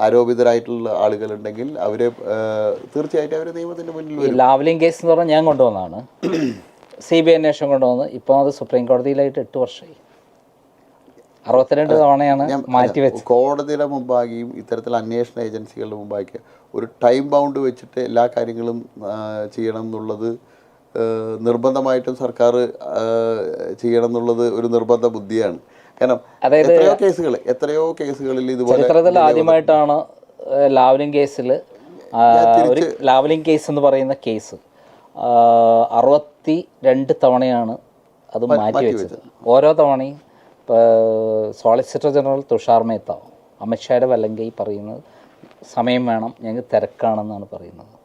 ആരോപിതരായിട്ടുള്ള ആളുകളുണ്ടെങ്കിൽ അവരെ തീർച്ചയായിട്ടും അവരെ നിയമത്തിൻ്റെ മുന്നിൽ വരും. ലാവ്ലിംഗ് കേസ് എന്ന് പറഞ്ഞാൽ ഞാൻ കൊണ്ടുവന്നതാണ്. CBI അന്വേഷണം കൊണ്ടുവന്ന് ഇപ്പോൾ അത് സുപ്രീം കോടതിയിലായിട്ട് 8 വർഷമായി. 62 തവണയാണ് മാറ്റിവെച്ചത്. കോടതിയുടെ മുമ്പാകിയും ഇത്തരത്തിലുള്ള അന്വേഷണ ഏജൻസികളുടെ മുമ്പാക്കി ഒരു ടൈം ബൗണ്ട് വെച്ചിട്ട് എല്ലാ കാര്യങ്ങളും ചെയ്യണം എന്നുള്ളത് നിർബന്ധമായിട്ടും സർക്കാർ ചെയ്യണം എന്നുള്ളത് ഒരു നിർബന്ധ ബുദ്ധിയാണ്. കാരണം എത്രയോ കേസുകളിൽ ഇതുപോലെ ചരിത്രത്തിൽ ആദ്യമായിട്ടാണ് ലാവ്ലിംഗ് കേസിൽ ഒരു ലാവ്ലിംഗ് കേസ് എന്ന് പറയുന്ന കേസ് 62 തവണയാണ് അത് മാറ്റിവെച്ചത്. ഓരോ തവണയും സോളിസിറ്റർ ജനറൽ തുഷാർ മേത്ത അമിത്ഷായുടെ വല്ലങ്കൈ പറയുന്നത് സമയം വേണം, ഞങ്ങൾക്ക് തിരക്കാണെന്നാണ് പറയുന്നത്.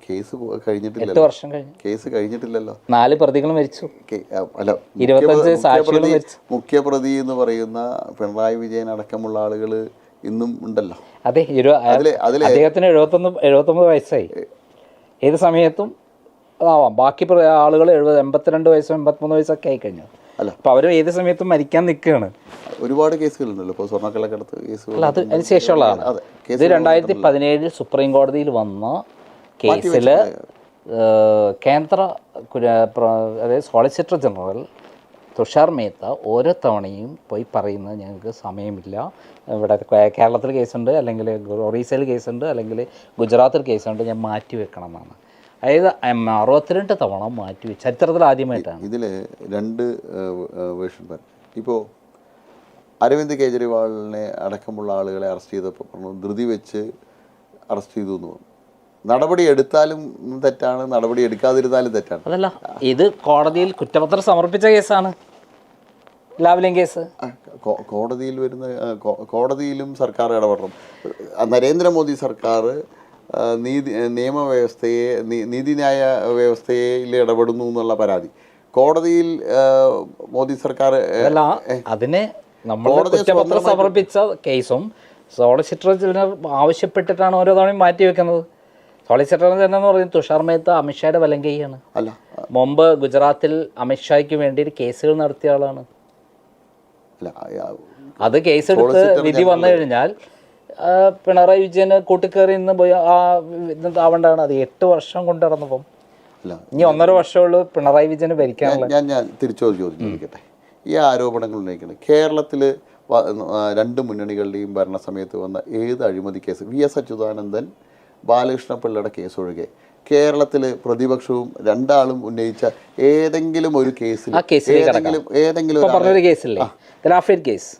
കേസ് കഴിഞ്ഞിട്ടില്ല, 8 വർഷം കഴിഞ്ഞു. കേസ് കഴിഞ്ഞിട്ടില്ലല്ലോ. 4 പ്രതികൾ മരിച്ചു. അല്ല, 25 സാക്ഷികൾ മരിച്ചു. മുഖ്യപ്രതി എന്ന് പറയുന്ന പിണറായി വിജയൻ അടക്കമുള്ള ആളുകൾ ഇന്നും ഉണ്ടല്ലോ. അതെ, അദ്ദേഹത്തിന് 79 വയസ്സായി. ഏത് സമയത്തും അതാവാം. ബാക്കി ആളുകൾ 82 വയസ്സും 83 വയസ്സൊക്കെ ആയി കഴിഞ്ഞു. അപ്പോൾ അവർ ഏത് സമയത്തും മരിക്കാൻ നിൽക്കുകയാണ്. ഒരുപാട് കേസുകളുണ്ടല്ലോ ഇപ്പോൾ സ്വർണ്ണക്കള്ളക്കടത്ത് കേസുകൾ. അല്ല, അത് അതിന് ശേഷമുള്ളതാണ്. ഇത് 2017 സുപ്രീം കോടതിയിൽ വന്ന കേസിൽ കേന്ദ്ര അതായത് സോളിസിറ്റർ ജനറൽ തുഷാർ മേത്ത ഓരോ തവണയും പോയി പറയുന്നത് ഞങ്ങൾക്ക് സമയമില്ല, ഇവിടെ കേരളത്തിൽ കേസുണ്ട്, അല്ലെങ്കിൽ ഒറീസയിൽ കേസുണ്ട്, അല്ലെങ്കിൽ ഗുജറാത്തിൽ കേസുണ്ട്, ഞാൻ മാറ്റി വെക്കണം എന്നാണ്. അതായത് 62 തവണ മാറ്റി ചരിത്രത്തിൽ ആദ്യമായിട്ടാണ്. ഇതിൽ രണ്ട് വേർഷൻ പറയാം. ഇപ്പോൾ അരവിന്ദ് കെജ്രിവാളിനെ അടക്കമുള്ള ആളുകളെ അറസ്റ്റ് ചെയ്തപ്പോൾ പറഞ്ഞു ധൃതി വെച്ച് അറസ്റ്റ് ചെയ്തു എന്ന് പറഞ്ഞു. നടപടി എടുത്താലും തെറ്റാണ്, നടപടി എടുക്കാതിരുന്നാലും തെറ്റാണ്. അതല്ല, ഇത് കോടതിയിൽ കുറ്റപത്രം സമർപ്പിച്ച കേസാണ്, ലാവ്ലിൻ കേസ്. കോടതിയിൽ വരുന്ന കോടതിയിലും സർക്കാർ ഇടപെടണം. നരേന്ദ്രമോദി സർക്കാർ നിയമവ്യവസ്ഥയെ നീതിന്യായ വ്യവസ്ഥയിൽ ഇടപെടുന്നു എന്നുള്ള പരാതി കോടതിയിൽ മോദി സർക്കാർ അതിന് നമ്മൾ കുറ്റപത്രം സമർപ്പിച്ച കേസും സോളിസിറ്റർ ജനറൽ ആവശ്യപ്പെട്ടിട്ടാണ് ഓരോ തവണയും മാറ്റി വെക്കുന്നത്. സോളിസിറ്റർ ജനറൽ എന്ന് പറയുന്നത് തുഷാർ മേത്ത അമിത്ഷായുടെ വലങ്കൈയാണ്. അല്ല, മുമ്പ് ഗുജറാത്തിൽ അമിത്ഷായ്ക്ക് വേണ്ടി കേസുകൾ നടത്തിയ ആളാണ്. അത് കേസെടുത്ത് വിധി വന്നു കഴിഞ്ഞാൽ പിണറായി വിജയന് കൂട്ടിക്കയറി ഇന്ന് പോയി ആവേണ്ടതാണ്. അത് 8 വർഷം കൊണ്ട് നടന്നപ്പം ഇനി 1.5 വർഷമുള്ളൂ പിണറായി വിജയന് ഭരിക്കാനുള്ള. ഞാൻ ചോദിക്കട്ടെ, ഈ ആരോപണങ്ങൾ ഉന്നയിക്കുന്നത് കേരളത്തിൽ 2 മുന്നണികളുടെയും ഭരണസമയത്ത് വന്ന ഏത് അഴിമതി കേസ്, VS അച്യുതാനന്ദൻ ബാലകൃഷ്ണ പിള്ളയുടെ കേസ് ഒഴികെ കേരളത്തിൽ പ്രതിപക്ഷവും രണ്ടാളും ഉന്നയിച്ച ഏതെങ്കിലും ഒരു കേസിൽ ഏതെങ്കിലും പറഞ്ഞൊരു കേസില്ലേ, ഗ്രാഫൈറ്റ് കേസ്,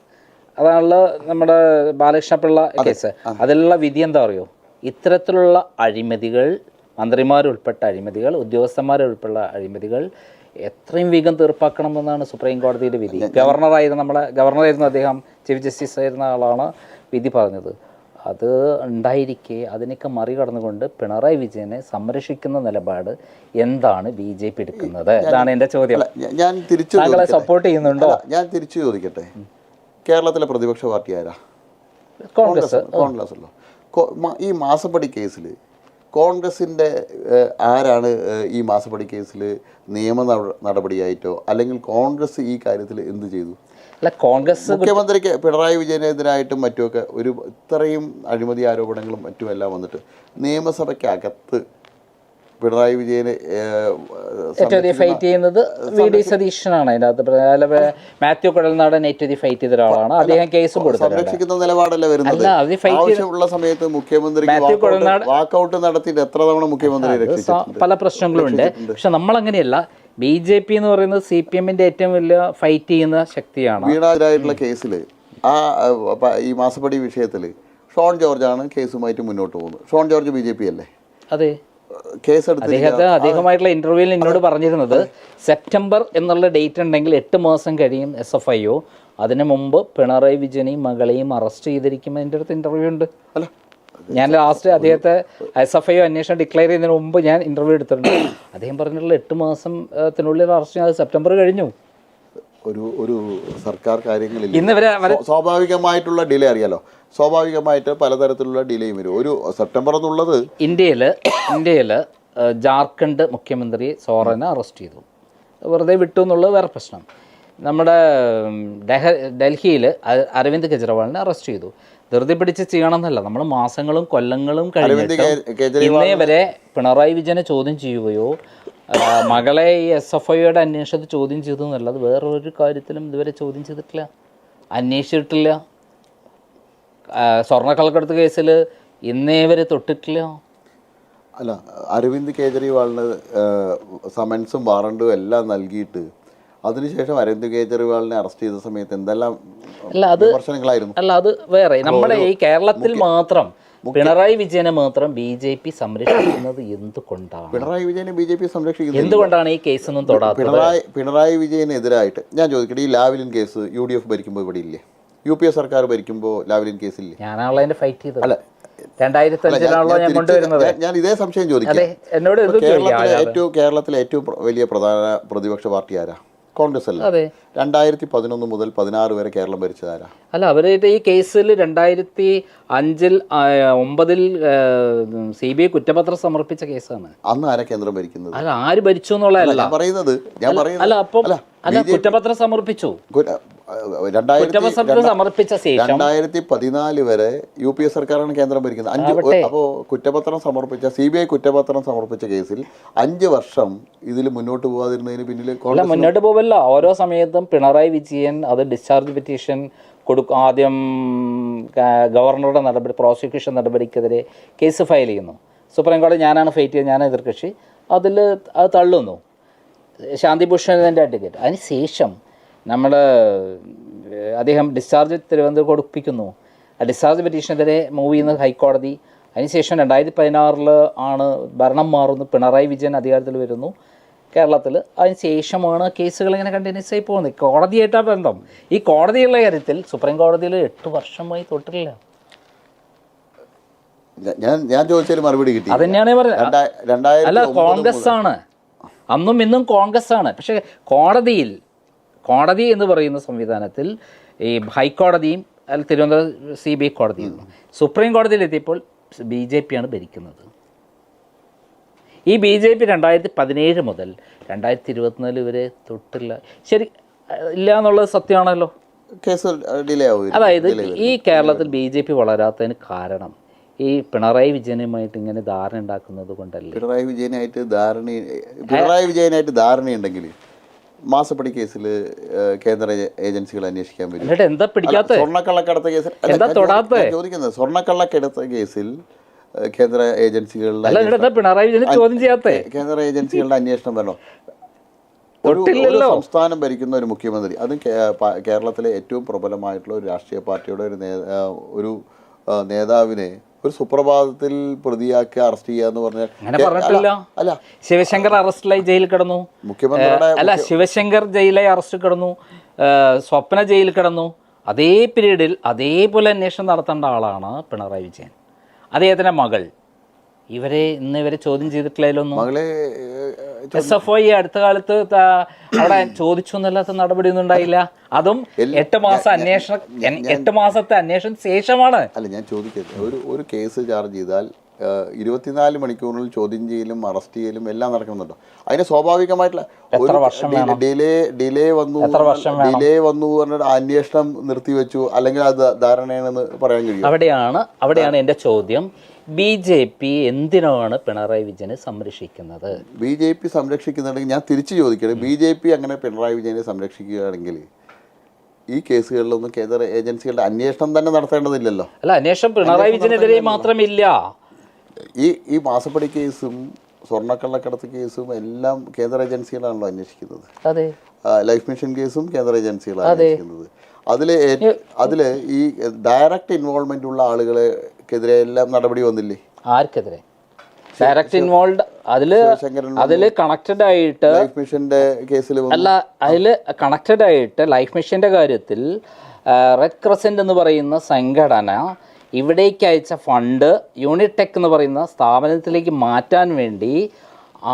അതാണല്ലോ നമ്മുടെ ബാലകൃഷ്ണ പിള്ള കേസ്. അതിലുള്ള വിധി എന്താ പറയുമോ? ഇത്തരത്തിലുള്ള അഴിമതികൾ, മന്ത്രിമാരുൾപ്പെട്ട അഴിമതികൾ, ഉദ്യോഗസ്ഥന്മാരുൾപ്പെട്ട അഴിമതികൾ എത്രയും വേഗം തീർപ്പാക്കണമെന്നാണ് സുപ്രീം കോടതിയുടെ വിധി. ഗവർണറായിരുന്നു അദ്ദേഹം, ചീഫ് ജസ്റ്റിസ് ആയിരുന്ന ആളാണ് വിധി പറഞ്ഞത്. അത് ഉണ്ടായിരിക്കെ അതിനൊക്കെ മറികടന്നുകൊണ്ട് പിണറായി വിജയനെ സംരക്ഷിക്കുന്ന നിലപാട് എന്താണ് BJP എടുക്കുന്നത്? ഇതാണ് എൻ്റെ ചോദ്യം. താങ്കളെ സപ്പോർട്ട് ചെയ്യുന്നുണ്ടോ? ഞാൻ തിരിച്ചു ചോദിക്കട്ടെ, കേരളത്തിലെ പ്രതിപക്ഷ പാർട്ടി ആരാ? കോൺഗ്രസ് അല്ലോ. ഈ മാസപ്പടി കേസിൽ കോൺഗ്രസിൻ്റെ ആരാണ് ഈ മാസപ്പടി കേസിൽ നിയമ നടപടിയായിട്ടോ അല്ലെങ്കിൽ കോൺഗ്രസ് ഈ കാര്യത്തിൽ എന്ത് ചെയ്തു? അല്ല, കോൺഗ്രസ് മുഖ്യമന്ത്രിക്ക് പിണറായി വിജയനെതിരായിട്ടും മറ്റുമൊക്കെ ഇത്രയും അഴിമതി ആരോപണങ്ങളും മറ്റുമെല്ലാം വന്നിട്ട് നിയമസഭയ്ക്കകത്ത് പിണറായി വിജയനെ ഫൈറ്റ് ചെയ്യുന്നത് VD സതീശനാണ്. അതിനകത്ത് മാത്യു കുഴൽനാടൻ ഫൈറ്റ് ചെയ്ത ഒരാളാണ്. അദ്ദേഹം കേസ് സംരക്ഷിക്കുന്ന നിലപാടല്ലേ വരുന്നത്. ആവശ്യമുള്ള സമയത്ത് മുഖ്യമന്ത്രി വാക്കൗട്ട് നടത്തിയിട്ട് എത്ര തവണ മുഖ്യമന്ത്രി പല പ്രശ്നങ്ങളും ഉണ്ട്. പക്ഷെ നമ്മളങ്ങനെയല്ല. BJP എന്ന് പറയുന്നത് CPM-ന്റെ ഏറ്റവും വലിയ ഫൈറ്റ് ചെയ്യുന്ന ശക്തിയാണ്. വീണാതിരായിട്ടുള്ള കേസിൽ ഈ മാസപ്പടി വിഷയത്തിൽ ഷോൺ ജോർജാണ് കേസുമായിട്ട് മുന്നോട്ട് പോകുന്നത്. ഷോൺ ജോർജ് BJP അല്ലേ? അതെ. അദ്ദേഹമായിട്ടുള്ള ഇന്റർവ്യൂവിൽ എന്നോട് പറഞ്ഞിരുന്നത് സെപ്റ്റംബർ എന്നുള്ള ഡേറ്റ് ഉണ്ടെങ്കിൽ 8 മാസം കഴിയും SFIO. അതിനു മുമ്പ് പിണറായി വിജയനെയും മകളെയും അറസ്റ്റ് ചെയ്തിരിക്കും. എൻ്റെ അടുത്ത് ഇന്റർവ്യൂ ഉണ്ട്. ഞാൻ ലാസ്റ്റ് അദ്ദേഹത്തെ SFIO അന്വേഷണം ഡിക്ലെയർ ചെയ്യുന്നതിന് മുമ്പ് ഞാൻ ഇന്റർവ്യൂ എടുത്തിട്ടുണ്ട്. അദ്ദേഹം പറഞ്ഞിട്ടുള്ള 8 മാസത്തിനുള്ളിൽ അറസ്റ്റ് ചെയ്ത് സെപ്റ്റംബർ കഴിഞ്ഞു. ഒരു സർക്കാർ കാര്യങ്ങളിൽ സ്വാഭാവികമായിട്ടുള്ള ഡിലേ അറിയാലോ. സ്വാഭാവികമായിട്ട് പലതരത്തിലുള്ള ഡിലേയും വരും. ഒരു സെപ്റ്റംബർ എന്നുള്ളത് ഇന്ത്യയിൽ ജാർഖണ്ഡ് മുഖ്യമന്ത്രി സോറനെ അറസ്റ്റ് ചെയ്തു, വെറുതെ വിട്ടു എന്നുള്ളത് വേറെ പ്രശ്നം. നമ്മുടെ ഡൽഹിയിൽ അരവിന്ദ് കെജ്രിവാളിനെ അറസ്റ്റ് ചെയ്തു. ധൃതി പിടിച്ച് ചെയ്യണമെന്നല്ല, നമ്മൾ മാസങ്ങളും കൊല്ലങ്ങളും കഴിഞ്ഞിട്ട് ഇന്നേ വരെ പിണറായി വിജയനെ ചോദ്യം ചെയ്യുകയോ മകളെ ഈ SFIOയുടെ അന്വേഷണത്തിൽ ചോദ്യം ചെയ്തു എന്നുള്ളത് വേറൊരു കാര്യത്തിലും ഇതുവരെ ചോദ്യം ചെയ്തിട്ടില്ല, അന്വേഷിച്ചിട്ടില്ല. സ്വർണ്ണക്കള്ളക്കടത്ത് കേസിൽ ഇന്നേ വരെ തൊട്ടിട്ടില്ല. അല്ല, അരവിന്ദ് കെജ്രിവാളിന് സമൻസും വാറണ്ടും എല്ലാം നൽകിയിട്ട് അതിനുശേഷം അരവിന്ദ് കെജ്രിവാളിനെ അറസ്റ്റ് ചെയ്ത സമയത്ത് എന്തെല്ലാം പ്രശ്നങ്ങളായിരുന്നു. അല്ല, അത് വേറെ. നമ്മുടെ ഈ കേരളത്തിൽ മാത്രം പിണറായി വിജയനെ മാത്രം BJP സംരക്ഷിക്കുന്നത് എന്തുകൊണ്ടാണ്? പിണറായി വിജയനെ BJP സംരക്ഷിക്കുന്നത് എന്തുകൊണ്ടാണ്? ഈ കേസൊന്നും തൊടാത്തത്. പിണറായി വിജയനെതിരായിട്ട് ഞാൻ ചോദിക്കട്ടെ, ഈ ലാവ്ലിൻ കേസ് UDF ഭരിക്കുമ്പോൾ ഇവിടെ ഇല്ലേ? UPA സർക്കാർ ഭരിക്കുമ്പോൾ ലാവ്ലിൻ കേസില്ലേ? ഞാനാണല്ലോ അതിന്റെ ഫൈറ്റ് ചെയ്തത്. അല്ല, 2005 ഞാൻ കൊണ്ടുവരുന്നത്. ഞാൻ ഇതേ സംശയം ചോദിക്കാം. കേരളത്തിലെ ഏറ്റവും വലിയ പ്രധാന പ്രതിപക്ഷ പാർട്ടി ആരാ? കോൺഗ്രസ് അല്ല. 2011 മുതൽ 16 വരെ കേരളം ഭരിച്ചതാരാ? അല്ല, അവരുടെ ഈ കേസിൽ 2005-ൽ 9-ൽ CBI കുറ്റപത്രം സമർപ്പിച്ച കേസാണ്. അന്ന് ആരാ കേന്ദ്രം ഭരിക്കുന്നത്? അല്ല, ആര് ഭരിച്ചു എന്നുള്ളതല്ല പറയുന്നത്. അല്ല, അപ്പം കുറ്റപത്രം സമർപ്പിച്ചു. സമർപ്പിച്ച ശേഷം 2014 വരെ UPA സർക്കാരാണ് കേന്ദ്രം ഭരിക്കുന്നത്. അപ്പോൾ കുറ്റപത്രം സമർപ്പിച്ച CBI കുറ്റപത്രം സമർപ്പിച്ച കേസിൽ 5 വർഷം ഇതിൽ മുന്നോട്ട് പോകാതിരുന്നതിന് പിന്നിൽ മുന്നോട്ട് പോവല്ല. ഓരോ സമയത്തും പിണറായി വിജയൻ അത് ഡിസ്ചാർജ് പെറ്റീഷൻ കൊടുക്കും. ആദ്യം ഗവർണറുടെ നടപടി, പ്രോസിക്യൂഷൻ നടപടിക്കെതിരെ കേസ് ഫയൽ ചെയ്യുന്നു. സുപ്രീം കോടതി ഞാനാണ് ഫൈറ്റ് ചെയ്തത്, ഞാനാണ് എതിർകക്ഷി. അത് തള്ളുന്നു, ശാന്തിഭൂഷണിൻ്റെ അഡ്വക്കേറ്റ്. അതിന് ശേഷം നമ്മൾ അദ്ദേഹം ഡിസ്ചാർജ് തിരുവനന്തപുരം കൊടുപ്പിക്കുന്നു. ആ ഡിസ്ചാർജ് പെറ്റീഷനെതിരെ മൂവ് ചെയ്യുന്നത് ഹൈക്കോടതി. അതിനുശേഷം 2016 ആണ് ഭരണം മാറുന്നു, പിണറായി വിജയൻ അധികാരത്തിൽ വരുന്നു കേരളത്തിൽ. അതിന് ശേഷമാണ് കേസുകൾ ഇങ്ങനെ കണ്ടിന്യൂസ് ആയി പോകുന്നത്. കോടതിയായിട്ടാണ് ബന്ധം. ഈ കോടതിയുള്ള കാര്യത്തിൽ സുപ്രീം കോടതിയിൽ 8 വർഷമായി തൊട്ടില്ല. ഞാൻ ചോദിച്ചതിന് മറുപടി കിട്ടി. അതന്നെയാണ് പറയുന്നത്. അല്ല, കോൺഗ്രസ് ആണ്, അന്നും ഇന്നും കോൺഗ്രസ് ആണ്. പക്ഷേ കോടതി എന്ന് പറയുന്ന സംവിധാനത്തിൽ ഈ ഹൈക്കോടതിയും തിരുവനന്തപുരം CBI കോടതിയും സുപ്രീം കോടതിയിലെത്തിയപ്പോൾ BJP ആണ് ഭരിക്കുന്നത്. ഈ BJP 2017 മുതൽ 2024 വരെ തൊട്ടില്ല. ശരി, ഇല്ല എന്നുള്ളത് സത്യമാണല്ലോ. കേസ് ഡിലേ ആവും. അതായത് ഈ കേരളത്തിൽ BJP വളരാത്തതിന് കാരണം ഈ പിണറായി വിജയനുമായിട്ട് ഇങ്ങനെ ധാരണ ഉണ്ടാക്കുന്നത് കൊണ്ടല്ലേ? പിണറായി വിജയനായിട്ട് ധാരണയുണ്ടെങ്കിൽ മാസപ്പടി കേസിൽ കേന്ദ്ര ഏജൻസികൾ അന്വേഷിക്കാൻ വരും. എന്താ പിടിക്കാത്ത സ്വർണ്ണക്കള്ളക്കടത്ത് കേസിൽ ചോദിക്കുന്നത്, സ്വർണ്ണക്കള്ളക്കടത്ത് കേസിൽ കേന്ദ്ര ഏജൻസികളുടെ പിണറായി വിജയൻ ചോദ്യം ചെയ്യാത്ത കേന്ദ്ര ഏജൻസികളുടെ അന്വേഷണം വരണം. ഒരു സംസ്ഥാനം ഭരിക്കുന്ന ഒരു മുഖ്യമന്ത്രി, അതും കേരളത്തിലെ ഏറ്റവും പ്രബലമായിട്ടുള്ള ഒരു രാഷ്ട്രീയ പാർട്ടിയുടെ ഒരു നേതാവിനെ ഒരു സുപ്രഭാതത്തിൽ പ്രതിയാക്കി അറസ്റ്റ് ചെയ്യാന്ന് പറഞ്ഞാൽ അല്ല, ശിവശങ്കർ അറസ്റ്റിലായി ജയിലിൽ കിടന്നു. മുഖ്യമന്ത്രിയുടെ ശിവശങ്കർ ജയിലായി അറസ്റ്റ് കിടന്നു, സ്വപ്ന ജയിലിൽ കിടന്നു. അതേ പീരീഡിൽ അതേപോലെ അന്വേഷണം നടത്തേണ്ട ആളാണ് പിണറായി വിജയൻ. അദ്ദേഹത്തിൻ്റെ മകൾ, ഇവരെ ചോദ്യം ചെയ്തിട്ടില്ലൊന്നും. SFI അടുത്ത കാലത്ത് അവിടെ ചോദിച്ചു എന്നല്ലാത്ത നടപടിയൊന്നും ഉണ്ടായില്ല. അതും 8 മാസം അന്വേഷണം, 8 മാസത്തെ അന്വേഷണം ശേഷമാണ്. അല്ല, ഞാൻ ചോദിക്കുന്നത്, ഒരു കേസ് ചാർജ് ചെയ്താൽ 24 മണിക്കൂറിൽ ചോദ്യം ചെയ്യലും അറസ്റ്റ് ചെയ്യലും എല്ലാം നടക്കുന്നുണ്ടോ? അതിന് സ്വാഭാവികമായിട്ടുള്ള ഡിലേ വന്നു പറഞ്ഞിട്ട് അന്വേഷണം നിർത്തിവെച്ചു, അല്ലെങ്കിൽ അത് ധാരണയാണെന്ന് പറയാൻ കഴിയും. അവിടെയാണ് എൻ്റെ ചോദ്യം. BJP എന്തിനാണ് പിണറായി വിജയനെ സംരക്ഷിക്കുന്നത്? BJP സംരക്ഷിക്കുന്നുണ്ടെങ്കിൽ ഞാൻ തിരിച്ചു ചോദിക്കട്ടെ, BJP അങ്ങനെ പിണറായി വിജയനെ സംരക്ഷിക്കുകയാണെങ്കിൽ ഈ കേസുകളിലൊന്നും കേന്ദ്ര ഏജൻസികളുടെ അന്വേഷണം തന്നെ നടത്തേണ്ടതില്ലല്ലോ. അല്ല, അന്വേഷണം പിണറായി വിജയനെതിരെ മാത്രമില്ല. ഈ മാസപ്പടി കേസും സ്വർണ്ണക്കള്ളക്കടത്ത് കേസും എല്ലാം കേന്ദ്ര ഏജൻസികളാണല്ലോ അന്വേഷിക്കുന്നത്. അതെ, ലൈഫ് മിഷൻ കേസും കേന്ദ്ര ഏജൻസികളാണ് അന്വേഷിക്കുന്നത്. അതില് ഈ ഡയറക്റ്റ് ഇൻവോൾവ്മെന്റ് ഉള്ള ആളുകൾക്കെതിരെ എല്ലാം നടപടി വന്നില്ലേ? ആർക്കെതിരെ ഡയറക്റ്റ് ഇൻവോൾവ്? അതില് കണക്റ്റഡ് ആയിട്ട് ലൈഫ് മിഷന്റെ കേസിൽ അല്ല, അതില് കണക്റ്റഡ് ആയിട്ട് ലൈഫ് മിഷന്റെ കാര്യത്തിൽ റെഡ് ക്രസന്റ് എന്ന് പറയുന്ന സംഘടന ഇവിടേക്ക് അയച്ച ഫണ്ട് യൂണിടെക് എന്ന് പറയുന്ന സ്ഥാപനത്തിലേക്ക് മാറ്റാൻ വേണ്ടി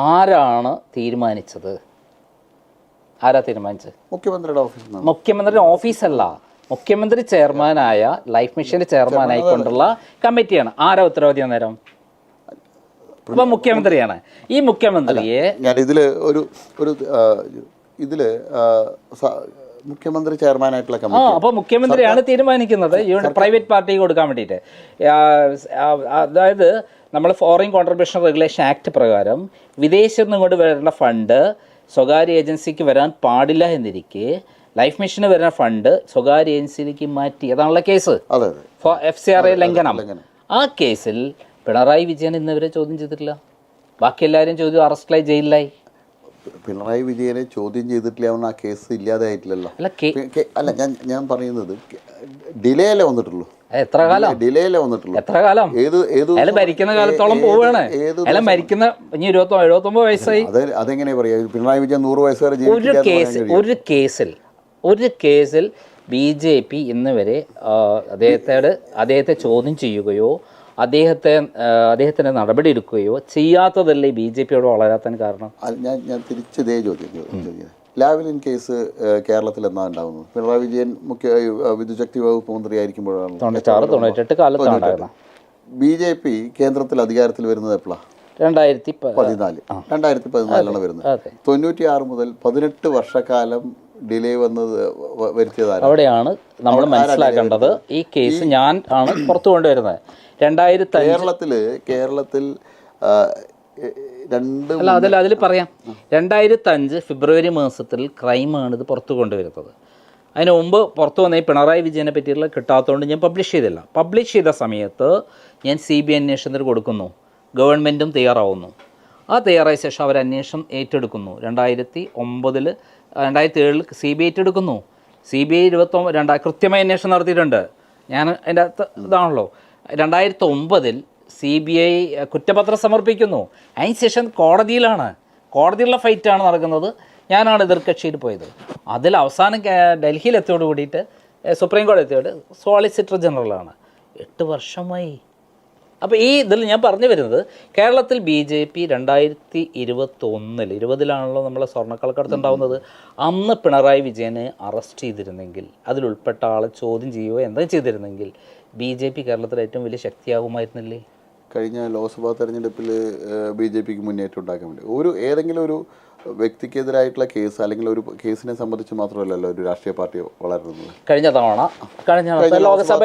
ആരാണ് തീരുമാനിച്ചത്? മുഖ്യമന്ത്രിയുടെ ഓഫീസല്ല, മുഖ്യമന്ത്രി ചെയർമാനായ ലൈഫ് മിഷന്റെ ചെയർമാനായിക്കൊണ്ടുള്ള കമ്മിറ്റിയാണ്. ആരാ ഉത്തരവാദി അന്നേരം? ഇപ്പൊ മുഖ്യമന്ത്രിയാണ്. ഈ മുഖ്യമന്ത്രിയെ മുഖ്യമന്ത്രി ചെയർമാനായിട്ടുള്ള കമ്മിറ്റി, അപ്പോൾ മുഖ്യമന്ത്രിയാണ് തീരുമാനിക്കുന്നത് പ്രൈവറ്റ് പാർട്ടിക്ക് കൊടുക്കാൻ വേണ്ടിയിട്ട്. അതായത് നമ്മൾ ഫോറിൻ കോൺട്രിബ്യൂഷൻ റെഗുലേഷൻ ആക്ട് പ്രകാരം വിദേശത്ത് നിന്ന് ഇങ്ങോട്ട് വരേണ്ട ഫണ്ട് സ്വകാര്യ ഏജൻസിക്ക് വരാൻ പാടില്ല എന്നിരിക്കെ ലൈഫ് മിഷന് വരുന്ന ഫണ്ട് സ്വകാര്യ ഏജൻസിയിലേക്ക് മാറ്റി. അതാണുള്ള കേസ്, FCRA ലംഘനം. ആ കേസിൽ പിണറായി വിജയൻ ഇന്നവരെ ചോദ്യം ചെയ്തിട്ടില്ല. ബാക്കി എല്ലാവരും ചോദ്യം അറസ്റ്റിലായി ജയിലിലായി. പിണറായി വിജയനെ ചോദ്യം ചെയ്തിട്ടില്ല, ആ കേസ് ഇല്ലാതെ ആയിട്ടില്ലല്ലോ. അല്ല, ഞാൻ പറയുന്നത് ഡിലേ അല്ലേ വന്നിട്ടുള്ളൂ. എത്ര കാലം ഡിലേ അല്ലേ വന്നിട്ടുള്ളൂ? എത്ര കാലം? അയാൾ ഭരിക്കുന്ന കാലത്തോളം പോവുകയാണ്. അയാൾ മരിക്കുന്ന ഇനി 79 വയസ്സായി. അതെങ്ങനെ പറയാ? പിണറായി വിജയൻ 100 വയസ്സ് വരെ ഒരു കേസിൽ BJP ഇന്ന് വരെ അദ്ദേഹത്തെ ചോദ്യം ചെയ്യുകയോ അദ്ദേഹത്തിന് നടപടി എടുക്കുകയോ ചെയ്യാത്തതല്ലേ BJPയോട് വളരാത്തതിന് കാരണം? ഞാൻ തിരിച്ചതേ ചോദ്യം. ലാവ്ലിൻ കേസ് കേരളത്തിൽ എന്നാ ഉണ്ടാകുന്നത്? പിണറായി വിജയൻ വിദ്യുച്ഛക്തി വകുപ്പ് മന്ത്രിയായിരിക്കുമ്പോഴാണ്. 96-98 കാലത്താണ്. BJP കേന്ദ്രത്തിൽ അധികാരത്തിൽ വരുന്നത് എപ്പോഴാണ്? 2014 വരുന്നത്. 96 മുതൽ 18 വർഷക്കാലം ഡിലേ വരുത്തിയതാണ്. അവിടെയാണ് നമ്മൾ മനസ്സിലാക്കേണ്ടത്. ഈ കേസ് ഞാൻ ആണ് പുറത്തു കൊണ്ടുവരുന്നത്. 2005 കേരളത്തിൽ അതിൽ പറയാം. 2005 ഫെബ്രുവരി മാസത്തിൽ ക്രൈമാണ് ഇത് പുറത്തു കൊണ്ടുവരുന്നത്. അതിന് മുമ്പ് പുറത്തു വന്ന ഈ പിണറായി വിജയനെ പറ്റിയിട്ടുള്ള കിട്ടാത്തതുകൊണ്ട് ഞാൻ പബ്ലിഷ് ചെയ്തില്ല. പബ്ലിഷ് ചെയ്ത സമയത്ത് ഞാൻ CBI അന്വേഷണത്തിന് കൊടുക്കുന്നു, ഗവൺമെൻറ്റും തയ്യാറാവുന്നു. ആ തയ്യാറായ ശേഷം അവർ അന്വേഷണം ഏറ്റെടുക്കുന്നു. 2009 2007 CBI ഏറ്റെടുക്കുന്നു. CBI 29 കൃത്യമായി അന്വേഷണം നടത്തിയിട്ടുണ്ട്. ഞാൻ അതിൻ്റെ അകത്ത് ഇതാണല്ലോ. 2009 CBI കുറ്റപത്രം സമർപ്പിക്കുന്നു. അതിന് ശേഷം കോടതിയിലുള്ള ഫൈറ്റാണ് നടക്കുന്നത്. ഞാനാണ് എതിർകക്ഷിയിൽ പോയത്. അതിൽ അവസാനം ഡൽഹിയിലെത്തിയോട് കൂടിയിട്ട് സുപ്രീം കോടതി എത്തിയോട് സോളിസിറ്റർ ജനറലാണ്. 8 വർഷമായി. അപ്പോൾ ഈ ഇതിൽ ഞാൻ പറഞ്ഞു വരുന്നത്, കേരളത്തിൽ BJP 2021-20ലാണല്ലോ നമ്മളെ സ്വർണ്ണക്കള്ളക്കടത്തുണ്ടാവുന്നത്. അന്ന് പിണറായി വിജയനെ അറസ്റ്റ് ചെയ്തിരുന്നെങ്കിൽ, അതിലുൾപ്പെട്ട ആളെ ചോദ്യം ചെയ്യുകയോ എന്തെങ്കിലും ചെയ്തിരുന്നെങ്കിൽ BJP കേരളത്തിൽ ഏറ്റവും വലിയ ശക്തിയാകുമായിരുന്നില്ലേ? കഴിഞ്ഞ ലോക്സഭാ തെരഞ്ഞെടുപ്പിൽ BJPക്ക് മുന്നേറ്റം ഉണ്ടാക്കാൻ വേണ്ടി ഏതെങ്കിലും ഒരു വ്യക്തിക്കെതിരായിട്ടുള്ള കേസ് അല്ലെങ്കിൽ ഒരു കേസിനെ സംബന്ധിച്ച് മാത്രമല്ലല്ലോ ഒരു രാഷ്ട്രീയ പാർട്ടി വളരുന്നത്. കഴിഞ്ഞ തവണ ലോക്സഭ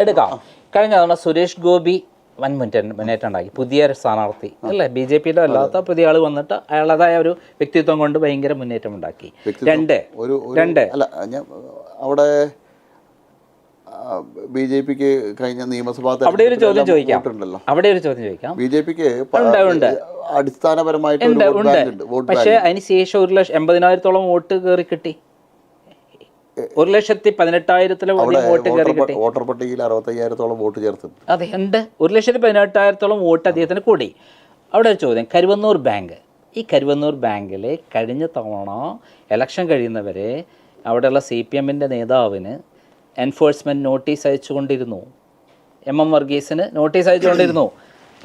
എടുക്കാം. കഴിഞ്ഞ തവണ സുരേഷ് ഗോപി വൻ മുന്നേറ്റം ഉണ്ടാക്കി. പുതിയ സ്ഥാനാർത്ഥി അല്ലേ, BJPയുടെ അല്ലാത്ത പുതിയ ആൾ വന്നിട്ട് അയാളതായ ഒരു വ്യക്തിത്വം കൊണ്ട് ഭയങ്കര മുന്നേറ്റം ഉണ്ടാക്കി. അല്ല ഞാൻ അവിടെ BJPക്ക് കഴിഞ്ഞ നിയമസഭാ അവിടെ ഒരു ചോദ്യം ചോദിക്കാം. BJPക്ക് അടിസ്ഥാനപരമായിട്ട് പക്ഷേ അതിന് ശേഷം 1,80,000-ഓളം വോട്ട് കയറി കിട്ടി. 1,18,000 വോട്ട് കയറി കിട്ടി. വോട്ടർ പട്ടികയിൽ 65,000-ഓളം വോട്ട് ചേർത്ത്. അതെ ഉണ്ട്. 1,18,000-ഓളം വോട്ട് അദ്ദേഹത്തിന് കൂടി. അവിടെ ഒരു ചോദ്യം, കരുവന്നൂർ ബാങ്ക്. ഈ കരുവന്നൂർ ബാങ്കിൽ കഴിഞ്ഞ തവണ ഇലക്ഷൻ കഴിയുന്നവരെ അവിടെയുള്ള CPM-ൻ്റെ നേതാവിന് എൻഫോഴ്സ്മെൻറ്റ് നോട്ടീസ് അയച്ചുകൊണ്ടിരുന്നു. MM വർഗീസിന് നോട്ടീസ് അയച്ചുകൊണ്ടിരുന്നു.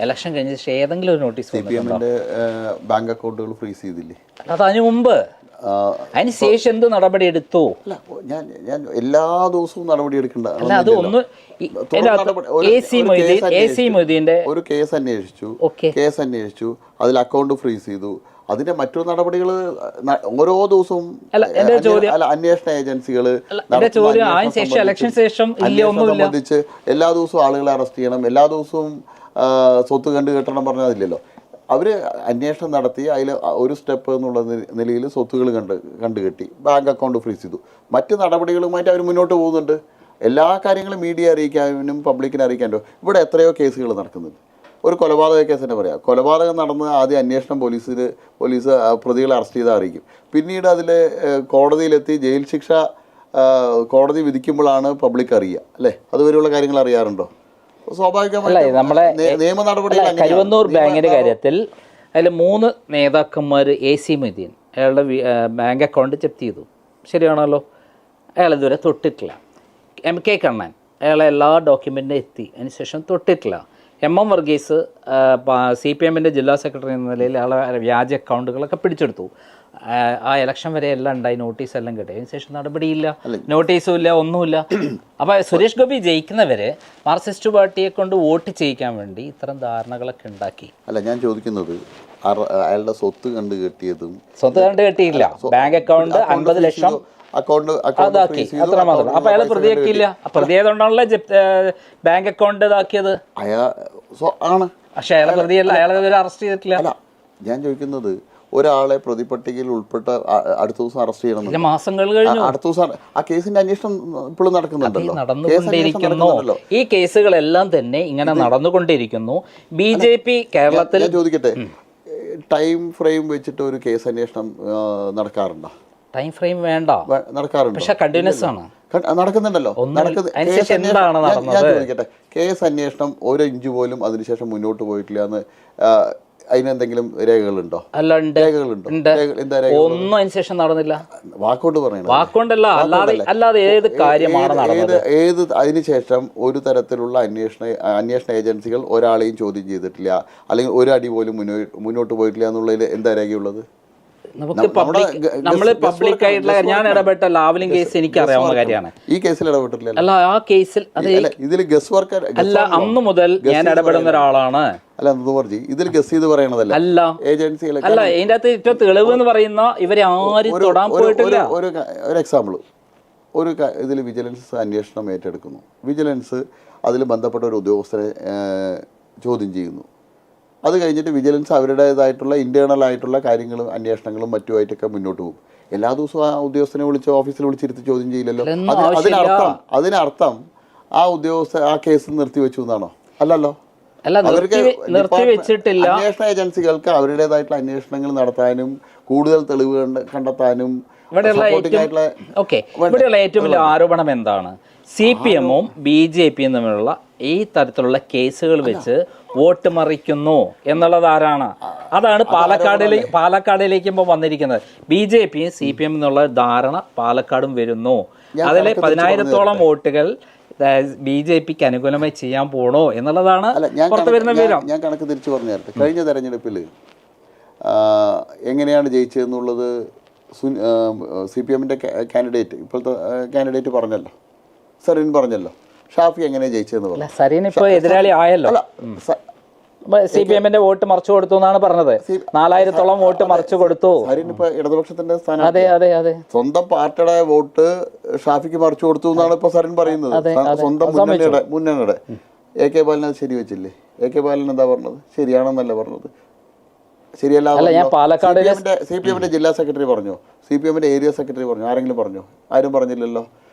ഇലക്ഷൻ കഴിഞ്ഞ ശേഷം ഏതെങ്കിലും ഒരു നോട്ടീസ് ബാങ്ക് അക്കൗണ്ടുകൾ ഫ്രീസ് ചെയ്തില്ലേ? അത് അതിന് മുമ്പ്. അതിന് ശേഷം എന്ത് നടപടി എടുത്തു? ഞാൻ എല്ലാ ദിവസവും നടപടി എടുക്കണ്ട. അല്ല, അത് ഒന്ന് AC മൊയ്തീൻ്റെ ഒരു കേസ് അന്വേഷിച്ചു, അതിൽ അക്കൗണ്ട് ഫ്രീസ് ചെയ്തു. അതിന്റെ മറ്റു നടപടികൾ ഓരോ ദിവസവും അന്വേഷണ ഏജൻസികൾ സംബന്ധിച്ച് എല്ലാ ദിവസവും ആളുകളെ അറസ്റ്റ് ചെയ്യണം, എല്ലാ ദിവസവും സ്വത്ത് കെട്ടണം പറഞ്ഞതില്ലല്ലോ. അവർ അന്വേഷണം നടത്തി അതിൽ ഒരു സ്റ്റെപ്പ് എന്നുള്ള നിലയിൽ സ്വത്തുകൾ കണ്ടുകെട്ടി ബാങ്ക് അക്കൗണ്ട് ഫ്രീസ് ചെയ്തു. മറ്റ് നടപടികളുമായിട്ട് അവർ മുന്നോട്ട് പോകുന്നുണ്ട്. എല്ലാ കാര്യങ്ങളും മീഡിയ അറിയിക്കാനും പബ്ലിക്കിനെ അറിയിക്കാനും. ഇവിടെ എത്രയോ കേസുകൾ നടക്കുന്നുണ്ട്. ഒരു കൊലപാതക കേസ് തന്നെ പറയാം. കൊലപാതകം നടന്ന് ആദ്യം അന്വേഷണം പോലീസ് പ്രതികളെ അറസ്റ്റ് ചെയ്ത് അറിയിക്കും. പിന്നീട് അതിൽ കോടതിയിലെത്തി ജയിൽ ശിക്ഷ കോടതി വിധിക്കുമ്പോഴാണ് പബ്ലിക് അറിയുക അല്ലേ? അതുവരെയുള്ള കാര്യങ്ങൾ അറിയാറുണ്ടോ? സ്വാഭാവികമായിട്ടും നമ്മളെ നിയമ നടപടികൾ. കരുവന്നൂർ ബാങ്കിൻ്റെ കാര്യത്തിൽ അതിൽ 3 നേതാക്കന്മാർ AC മൊയ്തീൻ അയാളുടെ ബാങ്ക് അക്കൗണ്ട് ജപ്തി ചെയ്തു. ശരിയാണല്ലോ. അയാൾ ഇതുവരെ തൊട്ടിട്ടില്ല. MK കണ്ണൻ അയാളെ എല്ലാ ഡോക്യുമെൻറ്റും എത്തി, അതിനുശേഷം തൊട്ടിട്ടില്ല. MM വർഗീസ് CPM-ൻ്റെ ജില്ലാ സെക്രട്ടറി എന്ന നിലയിൽ അയാളെ വ്യാജ അക്കൗണ്ടുകളൊക്കെ പിടിച്ചെടുത്തു. ആ ഇലക്ഷൻ വരെ എല്ലാം ഉണ്ടായി, നോട്ടീസ് എല്ലാം കിട്ടി. അതിന് ശേഷം നടപടിയില്ല, നോട്ടീസും ഇല്ല, ഒന്നുമില്ല. അപ്പോൾ സുരേഷ് ഗോപി ജയിക്കുന്നവരെ മാർക്സിസ്റ്റ് പാർട്ടിയെ കൊണ്ട് വോട്ട് ചെയ്യിക്കാൻ വേണ്ടി ഇത്തരം ധാരണകളൊക്കെ ഉണ്ടാക്കി. അല്ല, ഞാൻ ചോദിക്കുന്നത് അയാളുടെ സ്വത്ത് കെട്ടിയില്ല. ബാങ്ക് അക്കൗണ്ട് 50 ലക്ഷം അതാക്കി, അത്ര മാത്രം. അപ്പൊ അയാൾ പ്രതിയാക്കിയില്ല. പ്രതിയായതുകൊണ്ടാണല്ലോ ബാങ്ക് അക്കൗണ്ട് ഇതാക്കിയത്. പക്ഷെ അയാളെ പ്രതിയല്ല, അയാളെ അറസ്റ്റ് ചെയ്തിട്ടില്ല. ഞാൻ ചോദിക്കുന്നത്, ഒരാളെ പ്രതിപട്ടികയിൽ ഉൾപ്പെട്ട അടുത്ത ദിവസം അറസ്റ്റ് ചെയ്യണം. മാസങ്ങൾ കഴിഞ്ഞു. അടുത്ത ദിവസം ആ കേസിന്റെ അന്വേഷണം ഇപ്പോഴും നടന്നുകൊണ്ടിരിക്കുന്നു. ഈ കേസുകളെല്ലാം തന്നെ ഇങ്ങനെ നടന്നുകൊണ്ടിരിക്കുന്നു. BJP കേരളത്തിൽ ചോദിക്കട്ടെ, ടൈം ഫ്രെയിം വെച്ചിട്ട് ഒരു കേസ് അന്വേഷണം നടക്കാറുണ്ടോ? ടൈം ഫ്രെയിം വേണ്ട, നടക്കാറുണ്ട്. പക്ഷെ കണ്ടിന്യൂസ് ആണ്, നടക്കുന്നുണ്ടല്ലോ. ഞാൻ ചോദിക്കട്ടെ, കേസ് അന്വേഷണം 1 ഇഞ്ച് പോലും അതിനുശേഷം മുന്നോട്ട് പോയിട്ടില്ല എന്ന് അതിനെന്തെങ്കിലും രേഖകളുണ്ടോ? ഒന്നും അതിനുശേഷം നടന്നില്ല. വാക്കുകൊണ്ട് പറയണം, വാക്കുകൊണ്ടല്ല, അല്ലാതെ ഏത് കാര്യമാണ് നടന്നത്? ഏത് അതിനുശേഷം ഒരു തരത്തിലുള്ള അന്വേഷണ ഏജൻസികൾ ഒരാളെയും ചോദ്യം ചെയ്തിട്ടില്ല, അല്ലെങ്കിൽ ഒരു അടി പോലും മുന്നോട്ട് പോയിട്ടില്ല എന്നുള്ളതിൽ എന്താ രേഖയുള്ളത്? നമ്മള് പബ്ലിക്കായിട്ടുള്ള, ഞാൻ ഇടപെട്ട ലാവലിംഗ് കേസ് എനിക്ക് അറിയാവുന്ന കാര്യമാണ്. ഈ കേസിൽ ഇടപെട്ടില്ല. അല്ല, ആ കേസിൽ ഇതിൽ ഗസ് വർക്ക് അല്ല, അന്ന് മുതൽ ഞാൻ ഇടപെടുന്ന ഒരാളാണ്. അല്ല, ഇതിൽ ഗസ് ചെയ്ത് പറയണതല്ല. അല്ല, ഏജൻസികൾ അല്ല, ഇതിന്റെ അകത്ത് ഏറ്റവും തെളിവ് എന്ന് പറയുന്ന ഇവരെ ആരും തൊടാൻ പോയിട്ടില്ല. ഒരു എക്സാമ്പിൾ, ഇതിൽ വിജിലൻസ് അന്വേഷണം ഏറ്റെടുക്കുന്നു. വിജിലൻസ് അതിൽ ബന്ധപ്പെട്ട ഒരു ഉദ്യോഗസ്ഥരെ ചോദ്യം ചെയ്യുന്നു. അത് കഴിഞ്ഞിട്ട് വിജിലൻസ് അവരുടേതായിട്ടുള്ള ഇന്റേണൽ ആയിട്ടുള്ള കാര്യങ്ങളും അന്വേഷണങ്ങളും മറ്റുമായിട്ടൊക്കെ മുന്നോട്ട് പോകും. എല്ലാ ദിവസവും ആ ഉദ്യോഗസ്ഥനെ ഓഫീസിൽ വിളിച്ചിരുത്തി ചോദ്യം ചെയ്യില്ലല്ലോ. അതിനർത്ഥം ആ ഉദ്യോഗസ്ഥ ആ കേസ് നിർത്തിവെച്ചു എന്നാണോ? അല്ലല്ലോ. അല്ല, നിർത്തിവെച്ചിട്ടില്ല. അന്വേഷണ ഏജൻസികൾക്ക് അവരുടേതായിട്ടുള്ള അന്വേഷണങ്ങൾ നടത്താനും കൂടുതൽ തെളിവ് കണ്ടെത്താനും ഇവിടെയുള്ള ഏറ്റവും വലിയ ആരോപണം എന്താണ്? CPM-ഉം BJP-യും തമ്മിലുള്ള ഈ തരത്തിലുള്ള കേസുകൾ വെച്ച് വോട്ട് മറിക്കുന്നു എന്നുള്ളത് ആരാണ്? അതാണ് പാലക്കാടിലേക്ക് ഇപ്പോൾ വന്നിരിക്കുന്നത്. BJP-യും CPM എന്നുള്ള ധാരണ പാലക്കാടും വരുന്നു. അതിലെ 10,000-ഓളം വോട്ടുകൾ BJP-ക്ക് അനുകൂലമായി ചെയ്യാൻ പോണോ എന്നുള്ളതാണ് പുറത്തു വരുന്ന വിവരം. ഞാൻ കണക്ക് തിരിച്ചു പറഞ്ഞു തരട്ടെ. കഴിഞ്ഞ തെരഞ്ഞെടുപ്പിൽ എങ്ങനെയാണ് ജയിച്ചതെന്നുള്ളത് CPM-ന്റെ കാൻഡിഡേറ്റ്, ഇപ്പോഴത്തെ കാൻഡിഡേറ്റ് പറഞ്ഞല്ലോ, സരീൻ പറഞ്ഞല്ലോ. ഷാഫി എങ്ങനെയാണ് ജയിച്ചതെന്ന് പറഞ്ഞു. സരീൻ ഇപ്പോൾ എതിരാളി ആയല്ലോ. CPM-ന്റെ വോട്ട് മറിച്ചു കൊടുത്തു എന്നാണ് പറഞ്ഞത്. 4,000-ഓളം വോട്ട് മറിച്ചു കൊടുത്തു. സരീൻ ഇപ്പൊ ഇടതുപക്ഷത്തിന്റെ സ്ഥാനം, അതെ, സ്വന്തം പാർട്ടിയുടെ വോട്ട് ഷാഫിക്ക് മറിച്ചു കൊടുത്തു എന്നാണ് ഇപ്പൊ സരീൻ പറയുന്നത്. സ്വന്തം മുന്നണിയുടെ AK ബാലൻ അത് ശരിവെച്ചില്ലേ? AK ബാലൻ എന്താ പറഞ്ഞത്? ശരിയാണെന്നല്ല പറഞ്ഞത്. ശരിയല്ല. CPM-ന്റെ ജില്ലാ സെക്രട്ടറി പറഞ്ഞോ? CPM-ന്റെ ഏരിയ സെക്രട്ടറി പറഞ്ഞോ? ആരെങ്കിലും പറഞ്ഞോ? ആരും പറഞ്ഞില്ലല്ലോ.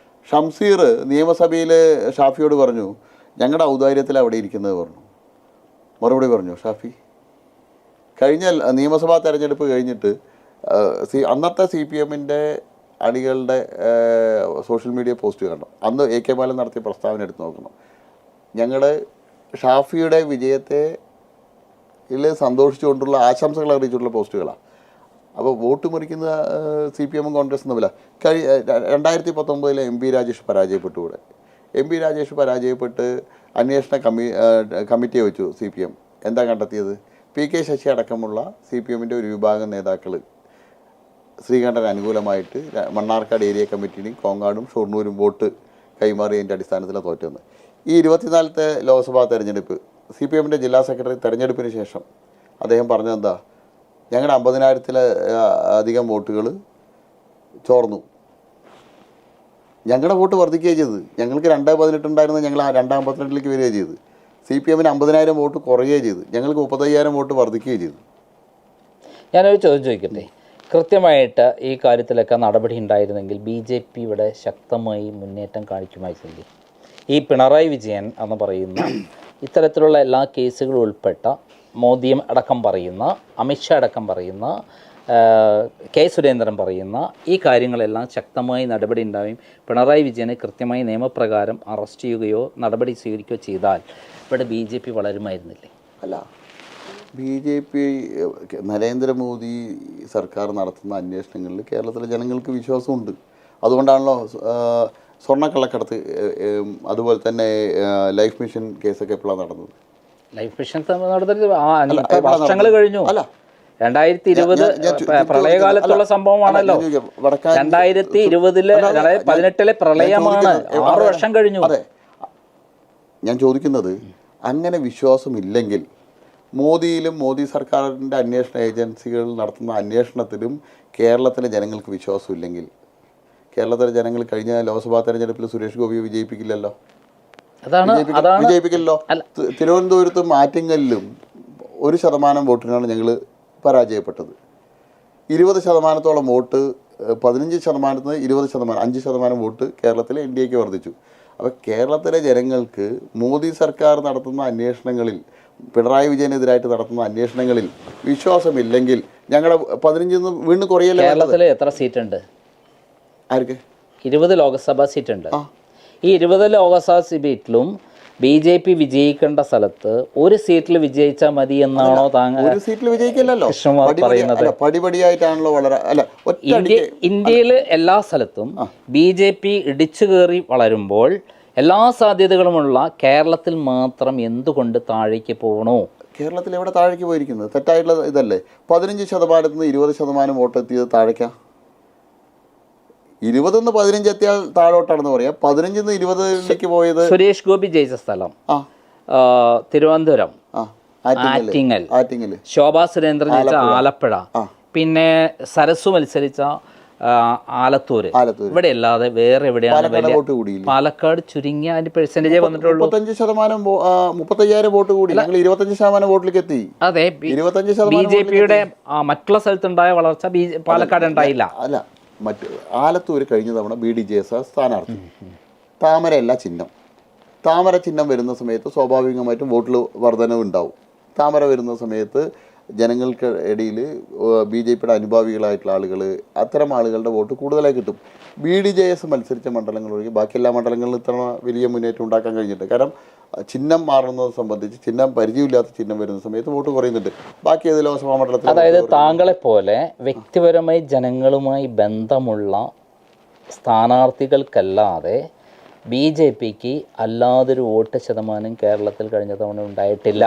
ഷംസീർ നിയമസഭയിൽ ഷാഫിയോട് പറഞ്ഞു, ഞങ്ങളുടെ ഔദാര്യത്തിൽ അവിടെ ഇരിക്കുന്നത് പറഞ്ഞു. മറുപടി പറഞ്ഞു ഷാഫി. കഴിഞ്ഞ നിയമസഭാ തെരഞ്ഞെടുപ്പ് കഴിഞ്ഞിട്ട് അന്നത്തെ CPM-ന്റെ അണികളുടെ സോഷ്യൽ മീഡിയ പോസ്റ്റ് കണ്ടു. അന്ന് AK ബാലൻ നടത്തിയ പ്രസ്താവന എടുത്ത് നോക്കണം. ഞങ്ങളുടെ ഷാഫിയുടെ വിജയത്തെ സന്തോഷിച്ചുകൊണ്ടുള്ള ആശംസകൾ അറിയിച്ചിട്ടുള്ള പോസ്റ്റുകളാണ്. അപ്പോൾ വോട്ട് മുറിക്കുന്ന CPM-ഉം കോൺഗ്രസും തമ്മില. 2019 MP രാജേഷ് പരാജയപ്പെട്ടു. ഇവിടെ MP രാജേഷ് പരാജയപ്പെട്ട് അന്വേഷണ കമ്മിറ്റിയെ വെച്ചു CPM. എന്താ കണ്ടെത്തിയത്? PK ശശി അടക്കമുള്ള CPM-ന്റെ ഒരു വിഭാഗം നേതാക്കൾ ശ്രീകണ്ഠന് അനുകൂലമായിട്ട് മണ്ണാർക്കാട് ഏരിയ കമ്മിറ്റിയും കോങ്ങാടും ഷൊർണൂരും വോട്ട് കൈമാറിയതിൻ്റെ അടിസ്ഥാനത്തിലാണ് തോറ്റെന്ന്. ഈ 24ത്തെ ലോക്സഭാ തെരഞ്ഞെടുപ്പ് CPM-ന്റെ ജില്ലാ സെക്രട്ടറി തെരഞ്ഞെടുപ്പിന് ശേഷം അദ്ദേഹം പറഞ്ഞതെന്താ? ഞങ്ങളുടെ 50,000-ൽ-അധികം വോട്ടുകൾ ചോർന്നു. ഞങ്ങളുടെ വോട്ട് വർദ്ധിക്കുകയാണ് ചെയ്തത്. ഞങ്ങൾക്ക് 2.18 ഉണ്ടായിരുന്നത് ഞങ്ങൾ 2.52-ലേക്ക് വരികയാണ് ചെയ്തത്. CPM-ന് 50,000 വോട്ട് കുറയുകയും ചെയ്തു. ഞങ്ങൾക്ക് 35,000 വോട്ട് വർദ്ധിക്കുകയും ചെയ്തു. ഞാനൊരു ചോദ്യം ചോദിക്കട്ടെ. കൃത്യമായിട്ട് ഈ കാര്യത്തിലൊക്കെ നടപടി ഉണ്ടായിരുന്നെങ്കിൽ BJP ഇവിടെ ശക്തമായി മുന്നേറ്റം കാണിക്കുമായിരുന്നില്ലേ? ഈ പിണറായി വിജയൻ എന്ന് പറയുന്ന ഇത്തരത്തിലുള്ള എല്ലാ കേസുകളും ഉൾപ്പെട്ട മോദി അടക്കം പറയുന്ന, അമിത്ഷാ അടക്കം പറയുന്ന, K. സുരേന്ദ്രൻ പറയുന്ന ഈ കാര്യങ്ങളെല്ലാം ശക്തമായി നടപടി ഉണ്ടാവുകയും പിണറായി വിജയനെ കൃത്യമായി നിയമപ്രകാരം അറസ്റ്റ് ചെയ്യുകയോ നടപടി സ്വീകരിക്കുകയോ ചെയ്താൽ ഇവിടെ BJP വളരുമായിരുന്നില്ലേ? അല്ല, BJP നരേന്ദ്രമോദി സർക്കാർ നടത്തുന്ന അന്വേഷണങ്ങളിൽ കേരളത്തിലെ ജനങ്ങൾക്ക് വിശ്വാസമുണ്ട്. അതുകൊണ്ടാണല്ലോ സ്വർണ്ണക്കള്ളക്കടത്ത്, അതുപോലെ തന്നെ ലൈഫ് മിഷൻ കേസൊക്കെ എപ്പോഴാണ് നടന്നത്? ലൈഫ് മിഷൻ വർഷങ്ങൾ കഴിഞ്ഞു. 2020 പ്രളയകാലത്തുള്ള സംഭവമാണല്ലോ. 2018 പ്രളയമാണ്. 6 വർഷം കഴിഞ്ഞു. അതെ, ഞാൻ ചോദിക്കുന്നത്, അങ്ങനെ വിശ്വാസമില്ലെങ്കിൽ മോദിയിലും മോദി സർക്കാരിൻ്റെ അന്വേഷണ ഏജൻസികൾ നടത്തുന്ന അന്വേഷണത്തിലും കേരളത്തിലെ ജനങ്ങൾക്ക് വിശ്വാസമില്ലെങ്കിൽ കേരളത്തിലെ ജനങ്ങൾ കഴിഞ്ഞ ലോക്സഭാ തെരഞ്ഞെടുപ്പിൽ സുരേഷ് ഗോപിയെ വിജയിപ്പിക്കില്ലല്ലോ. വിജയിപ്പിക്കില്ലല്ലോ. തിരുവനന്തപുരത്തും ആറ്റിങ്ങലിലും 1% വോട്ടിനാണ് ഞങ്ങൾ പരാജയപ്പെട്ടത്. 20% വോട്ട്, 15% 20%, 5% വോട്ട് കേരളത്തിലെ NDAക്ക് വർദ്ധിച്ചു. അപ്പോൾ കേരളത്തിലെ ജനങ്ങൾക്ക് മോദി സർക്കാർ നടത്തുന്ന അന്വേഷണങ്ങളിൽ, പിണറായി വിജയനെതിരായിട്ട് നടത്തുന്ന അന്വേഷണങ്ങളിൽ വിശ്വാസമില്ലെങ്കിൽ ഞങ്ങളുടെ 15 വീണ്ടും കുറയല്ലേ. കേരളത്തിൽ എത്ര സീറ്റുണ്ട്? ആർക്ക്? 20 ലോക്സഭാ സീറ്റുണ്ട്. ഈ 20 ലോക്സഭാ സീറ്റിലും BJP വിജയിക്കേണ്ട സ്ഥലത്ത് ഒരു സീറ്റിൽ വിജയിച്ചാൽ മതി എന്നാണോ താങ്കൾ? ഒരു സീറ്റിൽ വിജയിക്കില്ലല്ലോ, പറയുന്നത് പടിപടിയായിട്ടാണല്ലോ. വളരെ അല്ല, ഇന്ത്യയിൽ എല്ലാ സ്ഥലത്തും BJP ഇടിച്ചു കയറി വളരുമ്പോൾ എല്ലാ സാധ്യതകളുമുള്ള കേരളത്തിൽ മാത്രം എന്തുകൊണ്ട് താഴേക്ക് പോകണോ? കേരളത്തിൽ എവിടെ താഴേക്ക് പോയിരിക്കുന്നത്? തെറ്റായിട്ടുള്ള ഇതല്ലേ. 15% നിന്ന് 20% വോട്ട് എത്തിയത് താഴേക്കാ. 20 15 എത്തിയാൽ താഴോട്ടാണെന്ന് പറയാം. 15 20 പോയത് സുരേഷ് ഗോപി ജയിച്ച സ്ഥലം തിരുവനന്തപുരം, ആറ്റിങ്ങൽ, ശോഭാ സുരേന്ദ്രൻ ജയിച്ച ആലപ്പുഴ, പിന്നെ സരസു മത്സരിച്ച ആലത്തൂര്. ഇവിടെ അല്ലാതെ വേറെ എവിടെയാണ്? പാലക്കാട് ചുരുങ്ങിയ അതിന്റെ പെർസെന്റേജേ വന്നിട്ടുള്ളൂ. 35,000 വോട്ട് കൂടി 25% വോട്ടിലേക്ക് എത്തി. അതെ, BJPയുടെ മറ്റുള്ള സ്ഥലത്തുണ്ടായ വളർച്ച പാലക്കാട് ഉണ്ടായില്ല. അല്ല, മറ്റ് ആലത്തൂർ കഴിഞ്ഞ തവണ BDJS സ്ഥാനാർത്ഥി, താമരയല്ല ചിഹ്നം. താമര ചിഹ്നം വരുന്ന സമയത്ത് സ്വാഭാവികമായിട്ടും വോട്ടിൽ വർധനവ് ഉണ്ടാവും. താമര വരുന്ന സമയത്ത് ജനങ്ങൾക്ക് ഇടയിൽ ബി ജെ പിയുടെ അനുഭാവികളായിട്ടുള്ള ആളുകൾ, അത്തരം ആളുകളുടെ വോട്ട് കൂടുതലായി കിട്ടും. BDJS മത്സരിച്ച മണ്ഡലങ്ങളൊഴികെ ബാക്കി എല്ലാ മണ്ഡലങ്ങളിലും ഇത്തവണ വലിയ മുന്നേറ്റം ഉണ്ടാക്കാൻ കഴിഞ്ഞിട്ടുണ്ട്. കാരണം ചിഹ്നം മാറുന്നത് സംബന്ധിച്ച്, ചിഹ്നം പരിചയമില്ലാത്ത ചിഹ്നം വരുന്ന സമയത്ത് വോട്ട് കുറയുന്നുണ്ട്. ബാക്കി ഏത് ലോക്സഭാ മണ്ഡലത്തിൽ, അതായത് താങ്കളെ പോലെ വ്യക്തിപരമായി ജനങ്ങളുമായി ബന്ധമുള്ള സ്ഥാനാർത്ഥികൾക്കല്ലാതെ BJPക്ക് അല്ലാതൊരു വോട്ട് ശതമാനം കേരളത്തിൽ കഴിഞ്ഞ തവണ ഉണ്ടായിട്ടില്ല.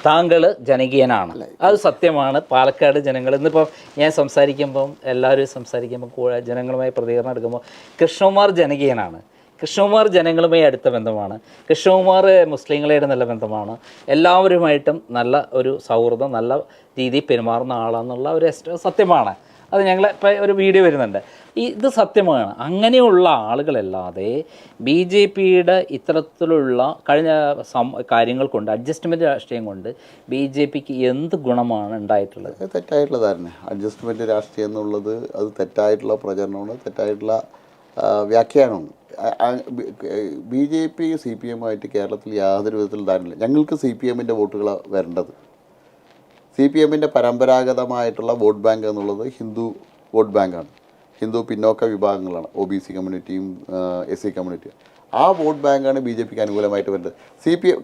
താങ്കൾ ജനകീയനാണ്, അത് സത്യമാണ്. പാലക്കാട് ജനങ്ങൾ ഇന്നിപ്പോൾ ഞാൻ സംസാരിക്കുമ്പം എല്ലാവരും സംസാരിക്കുമ്പോൾ ജനങ്ങളുമായി പ്രതികരണം എടുക്കുമ്പോൾ കൃഷ്ണകുമാർ ജനകീയനാണ്. കൃഷ്ണകുമാർ ജനങ്ങളുമായി അടുത്ത ബന്ധമാണ്. കൃഷ്ണകുമാർ മുസ്ലിങ്ങളായിട്ട് നല്ല ബന്ധമാണ്. എല്ലാവരുമായിട്ടും നല്ല ഒരു സൗഹൃദം, നല്ല രീതിയിൽ പെരുമാറുന്ന ആളാണെന്നുള്ള ഒരു സത്യമാണ്. അത് ഞങ്ങൾ ഇപ്പോൾ ഒരു വീഡിയോ വരുന്നുണ്ട്, ഇത് സത്യമാണ്. അങ്ങനെയുള്ള ആളുകളല്ലാതെ BJPയുടെ ഇത്തരത്തിലുള്ള കഴിഞ്ഞ കാര്യങ്ങൾ കൊണ്ട്, അഡ്ജസ്റ്റ്മെൻറ്റ് രാഷ്ട്രീയം കൊണ്ട് BJPക്ക് എന്ത് ഗുണമാണ് ഉണ്ടായിട്ടുള്ളത്? തെറ്റായിട്ടുള്ള ധാരണ. അഡ്ജസ്റ്റ്മെൻറ്റ് രാഷ്ട്രീയം എന്നുള്ളത് അത് തെറ്റായിട്ടുള്ള പ്രചരണമാണ്, തെറ്റായിട്ടുള്ള വ്യാഖ്യാനമാണ്. BJP CPM-ആയിട്ട് കേരളത്തിൽ യാതൊരു വിധത്തിൽ ധാരണയില്ല. ഞങ്ങൾക്ക് CPM-ൻ്റെ വോട്ടുകളാണ് വരേണ്ടത്. CPM-ൻ്റെ പരമ്പരാഗതമായിട്ടുള്ള വോട്ട് ബാങ്ക് എന്നുള്ളത് ഹിന്ദു വോട്ട് ബാങ്കാണ്. ഹിന്ദു പിന്നോക്ക വിഭാഗങ്ങളാണ്, OBC കമ്മ്യൂണിറ്റിയും SC കമ്മ്യൂണിറ്റിയും. ആ വോട്ട് ബാങ്കാണ് BJPക്ക് അനുകൂലമായിട്ട് വരുന്നത്.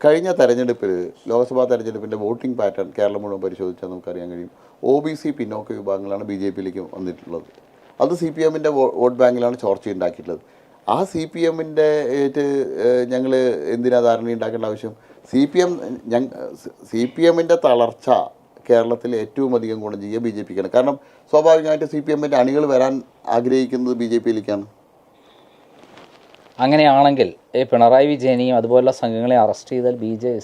കഴിഞ്ഞ തെരഞ്ഞെടുപ്പിൽ, ലോക്സഭാ തെരഞ്ഞെടുപ്പിൻ്റെ വോട്ടിംഗ് പാറ്റേൺ കേരളം മുഴുവൻ പരിശോധിച്ചാൽ നമുക്കറിയാൻ കഴിയും. OBC പിന്നോക്ക വിഭാഗങ്ങളാണ് BJPയിലേക്ക് വന്നിട്ടുള്ളത്. അത് CPM-ൻ്റെ വോട്ട് ബാങ്കിലാണ് ചോർച്ച ഉണ്ടാക്കിയിട്ടുള്ളത്. ആ CPM-ൻ്റെ ഞങ്ങൾ എന്തിനാ ധാരണ ഉണ്ടാക്കേണ്ട ആവശ്യം? CPM-ൻ്റെ തളർച്ച കേരളത്തിൽ ഏറ്റവും അധികം ഗുണം ചെയ്യുക BJPക്കാണ്. കാരണം സ്വാഭാവികമായിട്ട് CPM-ൻ്റെ അണികൾ വരാൻ ആഗ്രഹിക്കുന്നത് BJPയിലേക്കാണ്. അങ്ങനെയാണെങ്കിൽ പിണറായി വിജയനെയും അതുപോലുള്ള സംഘങ്ങളെ അറസ്റ്റ് ചെയ്താൽ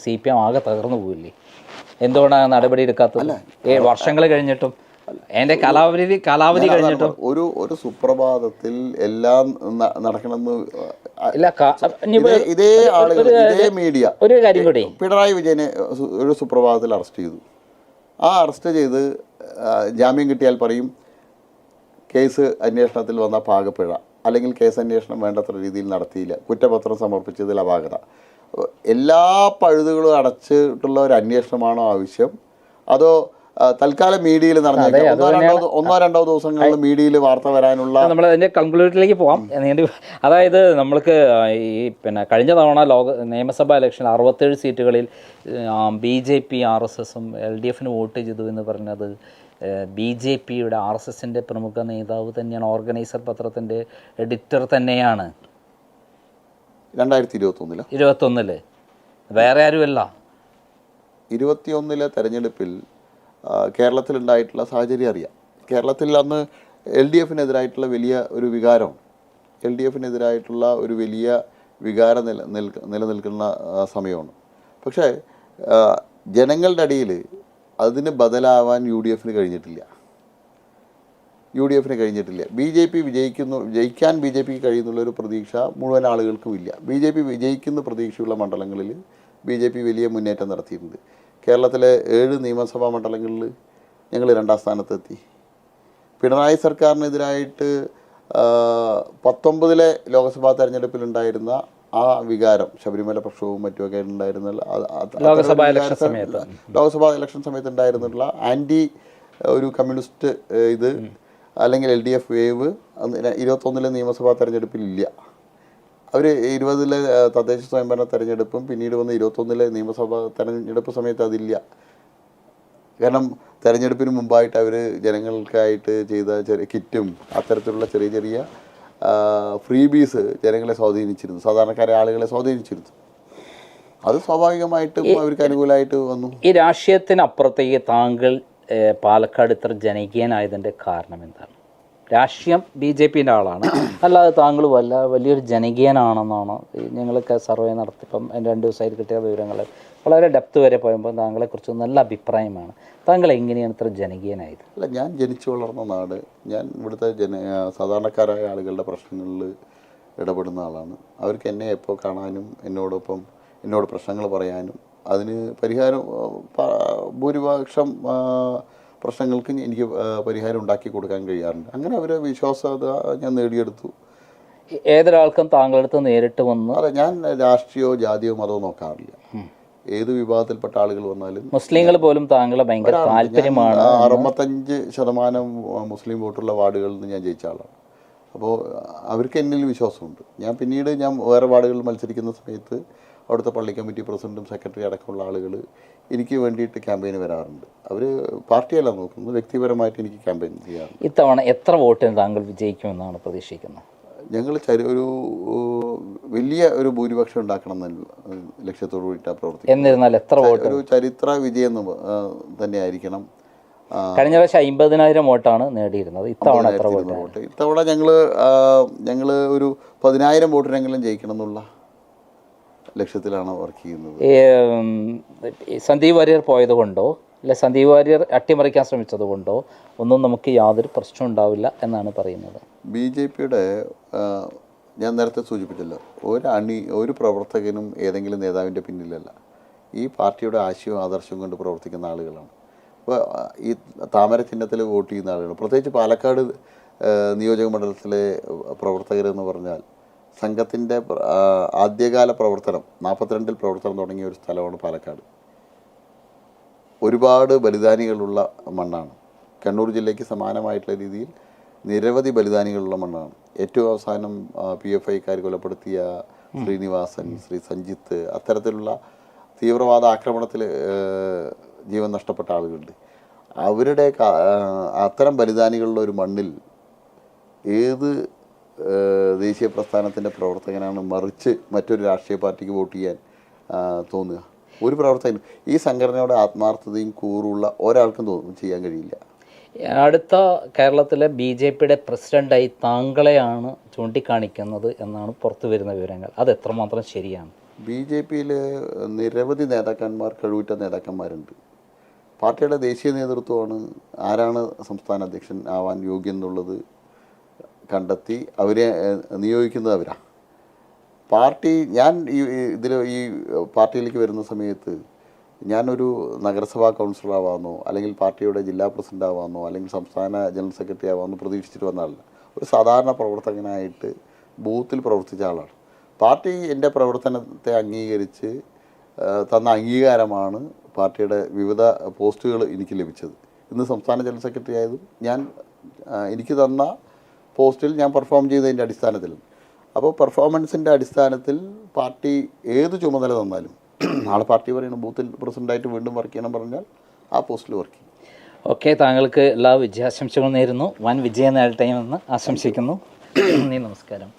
CPM ആകെ തകർന്നു പോവില്ലേ? എന്തുകൊണ്ടാണ് നടപടി എടുക്കാത്തത്? വർഷങ്ങൾ കഴിഞ്ഞിട്ടും, എൻ്റെ കാലാവധി കഴിഞ്ഞിട്ടും. ഒരു സുപ്രഭാതത്തിൽ എല്ലാം നടക്കണമെന്ന് ഇതേ ആളുകൾ, ഇതേ മീഡിയ ഒരു കാര്യം കൂടി, പിണറായി വിജയനെ ഒരു സുപ്രഭാതത്തിൽ അറസ്റ്റ് ചെയ്തു. ആ അറസ്റ്റ് ചെയ്ത് ജാമ്യം കിട്ടിയാൽ പറയും കേസ് അന്വേഷണത്തിൽ വന്ന പാകപ്പിഴ, അല്ലെങ്കിൽ കേസ് അന്വേഷണം വേണ്ടത്ര രീതിയിൽ നടത്തിയില്ല, കുറ്റപത്രം സമർപ്പിച്ചതിൽ അപാകത. എല്ലാ പഴുതുകളും അടച്ചിട്ടുള്ള ഒരു അന്വേഷണമാണോ ആവശ്യം? അതോ തൽക്കാലം മീഡിയയിൽ നടന്നേക്കാം ഒന്നോ രണ്ടോ ദിവസങ്ങളിൽ മീഡിയയിൽ വാർത്ത വരാനുള്ള? നമ്മൾ അതിൻ്റെ കൺക്ലൂഷനിലേക്ക് പോകാം. അതായത് നമ്മൾക്ക് കഴിഞ്ഞ തവണ നിയമസഭാ ഇലക്ഷൻ 67 സീറ്റുകളിൽ BJP RSSും LDFന് വോട്ട് ചെയ്തു എന്ന് പറഞ്ഞത് BJPയുടെ RSSൻ്റെ പ്രമുഖ നേതാവ് തന്നെയാണ്, ഓർഗനൈസർ പത്രത്തിൻ്റെ എഡിറ്റർ തന്നെയാണ്. 2021 വേറെ ആരുമല്ല. 2021 തെരഞ്ഞെടുപ്പിൽ കേരളത്തിലുണ്ടായിട്ടുള്ള സാഹചര്യം അറിയാം. കേരളത്തിൽ അന്ന് LDFനെതിരായിട്ടുള്ള വലിയ ഒരു വികാരം, LDFനെതിരായിട്ടുള്ള ഒരു വലിയ വികാരം നിലനിൽക്കുന്ന സമയമാണ്. പക്ഷേ ജനങ്ങളുടെ അടിയിൽ അതിന് ബദലാവാൻ UDFന് കഴിഞ്ഞിട്ടില്ല. ജയിക്കാൻ BJPക്ക് കഴിയുന്നുള്ളൊരു പ്രതീക്ഷ മുഴുവൻ ആളുകൾക്കും ഇല്ല. BJP വിജയിക്കുന്ന പ്രതീക്ഷയുള്ള മണ്ഡലങ്ങളിൽ BJP വലിയ മുന്നേറ്റം നടത്തിയിട്ടുണ്ട്. കേരളത്തിലെ 7 നിയമസഭാ മണ്ഡലങ്ങളിൽ ഞങ്ങൾ 2ാം സ്ഥാനത്തെത്തി. പിണറായി സർക്കാരിനെതിരായിട്ട് 19 ലോക്സഭാ തെരഞ്ഞെടുപ്പിലുണ്ടായിരുന്ന ആ വികാരം, ശബരിമല പ്രക്ഷോഭവും മറ്റുമൊക്കെ ഉണ്ടായിരുന്ന ലോക്സഭാ ഇലക്ഷൻ സമയത്ത് ഉണ്ടായിരുന്നുള്ള ആൻറ്റി ഒരു കമ്മ്യൂണിസ്റ്റ് ഇത്, അല്ലെങ്കിൽ LDF വേവ് 21 നിയമസഭാ തെരഞ്ഞെടുപ്പിലില്ല. അവർ 20 തദ്ദേശ സ്വയംഭരണ തെരഞ്ഞെടുപ്പും പിന്നീട് വന്ന് 21 നിയമസഭാ തെരഞ്ഞെടുപ്പ് സമയത്ത് അതില്ല. കാരണം തെരഞ്ഞെടുപ്പിന് മുമ്പായിട്ട് അവർ ജനങ്ങൾക്കായിട്ട് ചെയ്ത ചെറിയ കിറ്റും അത്തരത്തിലുള്ള ചെറിയ ചെറിയ ഫ്രീബീസ് ജനങ്ങളെ സ്വാധീനിച്ചിരുന്നു, സാധാരണക്കാരെ ആളുകളെ സ്വാധീനിച്ചിരുന്നു. അത് സ്വാഭാവികമായിട്ടും അവർക്ക് അനുകൂലമായിട്ട് വന്നു. ഈ രാഷ്ട്രീയത്തിനപ്പുറത്തേക്ക് താങ്കൾ പാലക്കാട് ഇത്ര ജനകീയനായതിൻ്റെ കാരണം എന്താണ്? രാഷ്ട്രീയം BJPൻ്റെ ആളാണ്, അല്ലാതെ താങ്കൾ വലിയൊരു ജനകീയനാണെന്നാണ് ഞങ്ങളൊക്കെ സർവേ നടത്തിയപ്പം 2 ദിവസമായിട്ട് കിട്ടിയ വിവരങ്ങൾ വളരെ ഡെപ്ത് വരെ പോയപ്പോൾ താങ്കളെക്കുറിച്ച് നല്ല അഭിപ്രായമാണ്. താങ്കൾ എങ്ങനെയാണ് ഇത്ര ജനകീയനായത്? അല്ല, ഞാൻ ജനിച്ചു വളർന്ന നാട്, ഞാൻ ഇവിടുത്തെ സാധാരണക്കാരായ ആളുകളുടെ പ്രശ്നങ്ങളിൽ ഇടപെടുന്ന ആളാണ്. അവർക്ക് എന്നെ എപ്പോൾ കാണാനും എന്നോട് പ്രശ്നങ്ങൾ പറയാനും അതിന് പരിഹാരം, ഭൂരിപക്ഷം പ്രശ്നങ്ങൾക്ക് എനിക്ക് പരിഹാരം ഉണ്ടാക്കി കൊടുക്കാൻ കഴിയാറുണ്ട്. അങ്ങനെ അവരെ വിശ്വാസ്യത ഞാൻ നേടിയെടുത്തു. ഏതൊരാൾക്കും താങ്കളടുത്ത് നേരിട്ട് വന്ന് അതെ, ഞാൻ രാഷ്ട്രീയമോ ജാതിയോ മതമോ നോക്കാറില്ല. ഏത് വിഭാഗത്തിൽപ്പെട്ട ആളുകൾ വന്നാലും മുസ്ലിങ്ങൾ പോലും താങ്കളെ ഭയങ്കര താല്പര്യമാണ്. 65% മുസ്ലിം വോട്ടുള്ള വാർഡുകളിൽ നിന്ന് ഞാൻ ജയിച്ച ആളാണ്. അപ്പോൾ അവർക്ക് എന്നിൽ വിശ്വാസമുണ്ട്. പിന്നീട് ഞാൻ വേറെ വാർഡുകളിൽ മത്സരിക്കുന്ന സമയത്ത് അവിടുത്തെ പള്ളി കമ്മിറ്റി പ്രസിഡൻറ്റും സെക്രട്ടറി അടക്കമുള്ള ആളുകൾ എനിക്ക് വേണ്ടിയിട്ട് ക്യാമ്പയിന് വരാറുണ്ട്. അവർ പാർട്ടിയല്ല നോക്കുന്നത്, വ്യക്തിപരമായിട്ട് എനിക്ക് ക്യാമ്പയിൻ ചെയ്യാറുണ്ട്. ഇത്തവണ എത്ര വോട്ടിന് താങ്കൾ വിജയിക്കുമെന്നാണ് പ്രതീക്ഷിക്കുന്നത്? ഞങ്ങൾ ഒരു വലിയ ഒരു ഭൂരിപക്ഷം ഉണ്ടാക്കണം എന്ന ലക്ഷ്യത്തോടു കൂടിയിട്ടാണ് പ്രവർത്തിക്കുന്നത്. എന്നിരുന്നാൽ എത്ര വോട്ട്? ഒരു ചരിത്ര വിജയം തന്നെയായിരിക്കണം. കഴിഞ്ഞ പ്രാവശ്യം 50,000 വോട്ടാണ് നേടിയിരുന്നത്. ഇത്തവണ എത്ര വോട്ട്? ഇത്തവണ ഞങ്ങൾ ഒരു 10,000 വോട്ടിനെങ്കിലും ജയിക്കണം എന്നുള്ള ലക്ഷ്യത്തിലാണ് വർക്ക് ചെയ്യുന്നത്. സന്ദീപ് വാര്യർ പോയത് കൊണ്ടോ അല്ലെ സന്ദീപ് വാര്യർ അട്ടിമറിക്കാൻ ശ്രമിച്ചത് കൊണ്ടോ ഒന്നും നമുക്ക് യാതൊരു പ്രശ്നം ഉണ്ടാവില്ല എന്നാണ് പറയുന്നത്. BJPയുടെ ഞാൻ നേരത്തെ സൂചിപ്പിച്ചല്ലോ, ഒരു പ്രവർത്തകനും ഏതെങ്കിലും നേതാവിൻ്റെ പിന്നിലല്ല. ഈ പാർട്ടിയുടെ ആശയവും ആദർശവും കൊണ്ട് പ്രവർത്തിക്കുന്ന ആളുകളാണ്. അപ്പോൾ ഈ താമര ചിഹ്നത്തിൽ വോട്ട് ചെയ്യുന്ന ആളുകൾ, പ്രത്യേകിച്ച് പാലക്കാട് നിയോജക മണ്ഡലത്തിലെ പ്രവർത്തകരെന്ന് പറഞ്ഞാൽ സംഘത്തിൻ്റെ ആദ്യകാല പ്രവർത്തനം 42-ൽ പ്രവർത്തനം തുടങ്ങിയ ഒരു സ്ഥലമാണ് പാലക്കാട്. ഒരുപാട് ബലിദാനികളുള്ള മണ്ണാണ്. കണ്ണൂർ ജില്ലയ്ക്ക് സമാനമായിട്ടുള്ള രീതിയിൽ നിരവധി ബലിദാനികളുള്ള മണ്ണാണ്. ഏറ്റവും അവസാനം PFIക്കാർ കൊലപ്പെടുത്തിയ ശ്രീനിവാസൻ, ശ്രീ സഞ്ജിത്ത്, അത്തരത്തിലുള്ള തീവ്രവാദ ആക്രമണത്തിൽ ജീവൻ നഷ്ടപ്പെട്ട ആളുകളുണ്ട്. അവരുടെ അത്തരം ബലിദാനികളുള്ള ഒരു മണ്ണിൽ ഏത് ദേശീയ പ്രസ്ഥാനത്തിൻ്റെ പ്രവർത്തകനാണ് മറിച്ച് മറ്റൊരു രാഷ്ട്രീയ പാർട്ടിക്ക് വോട്ട് ചെയ്യാൻ തോന്നുക? ഒരു പ്രവർത്തകൻ ഈ സംഘടനയുടെ ആത്മാർത്ഥതയും കൂറുള്ള ഒരാൾക്കും ചെയ്യാൻ കഴിയില്ല. അടുത്ത കേരളത്തിലെ BJPയുടെ പ്രസിഡൻ്റായി താങ്കളെയാണ് ചൂണ്ടിക്കാണിക്കുന്നത് എന്നാണ് പുറത്തു വരുന്ന വിവരങ്ങൾ. അത് എത്രമാത്രം ശരിയാണ്? BJPയിൽ നിരവധി നേതാക്കന്മാർ, കഴിവുറ്റ നേതാക്കന്മാരുണ്ട്. പാർട്ടിയുടെ ദേശീയ നേതൃത്വമാണ് ആരാണ് സംസ്ഥാന അധ്യക്ഷൻ ആവാൻ യോഗ്യം എന്നുള്ളത് കണ്ടെത്തി അവരെ നിയോഗിക്കുന്നത് അവരാണ്. ഈ പാർട്ടിയിലേക്ക് വരുന്ന സമയത്ത് ഞാനൊരു നഗരസഭാ കൗൺസിലർ ആവാമെന്നോ അല്ലെങ്കിൽ പാർട്ടിയുടെ ജില്ലാ പ്രസിഡന്റ് ആവാമെന്നോ അല്ലെങ്കിൽ സംസ്ഥാന ജനറൽ സെക്രട്ടറി ആവാമെന്നോ പ്രതീക്ഷിച്ചിട്ട് വന്ന ആളല്ല. ഒരു സാധാരണ പ്രവർത്തകനായിട്ട് ബൂത്തിൽ പ്രവർത്തിച്ച ആളാണ്. പാർട്ടി എൻ്റെ പ്രവർത്തനത്തെ അംഗീകരിച്ച് തന്ന അംഗീകാരമാണ് പാർട്ടിയുടെ വിവിധ പോസ്റ്റുകൾ എനിക്ക് ലഭിച്ചത്. ഇന്ന് സംസ്ഥാന ജനറൽ സെക്രട്ടറി ആയതും എനിക്ക് തന്ന പോസ്റ്റിൽ ഞാൻ പെർഫോം ചെയ്തതിൻ്റെ അടിസ്ഥാനത്തിൽ. അപ്പോൾ പെർഫോമൻസിൻ്റെ അടിസ്ഥാനത്തിൽ പാർട്ടി ഏത് ചുമതല തന്നാലും നാളെ പാർട്ടി പറയണം ബൂത്തിൽ പ്രസിഡൻ്റായിട്ട് വീണ്ടും വർക്ക് ചെയ്യണം പറഞ്ഞാൽ ആ പോസ്റ്റിൽ വർക്ക് ചെയ്യും. ഓക്കെ, താങ്കൾക്ക് എല്ലാ വിജയാശംസകളും നേരുന്നു. വൻ വിജയം നേടട്ടെ എന്ന് ആശംസിക്കുന്നു. നന്ദി, നമസ്കാരം.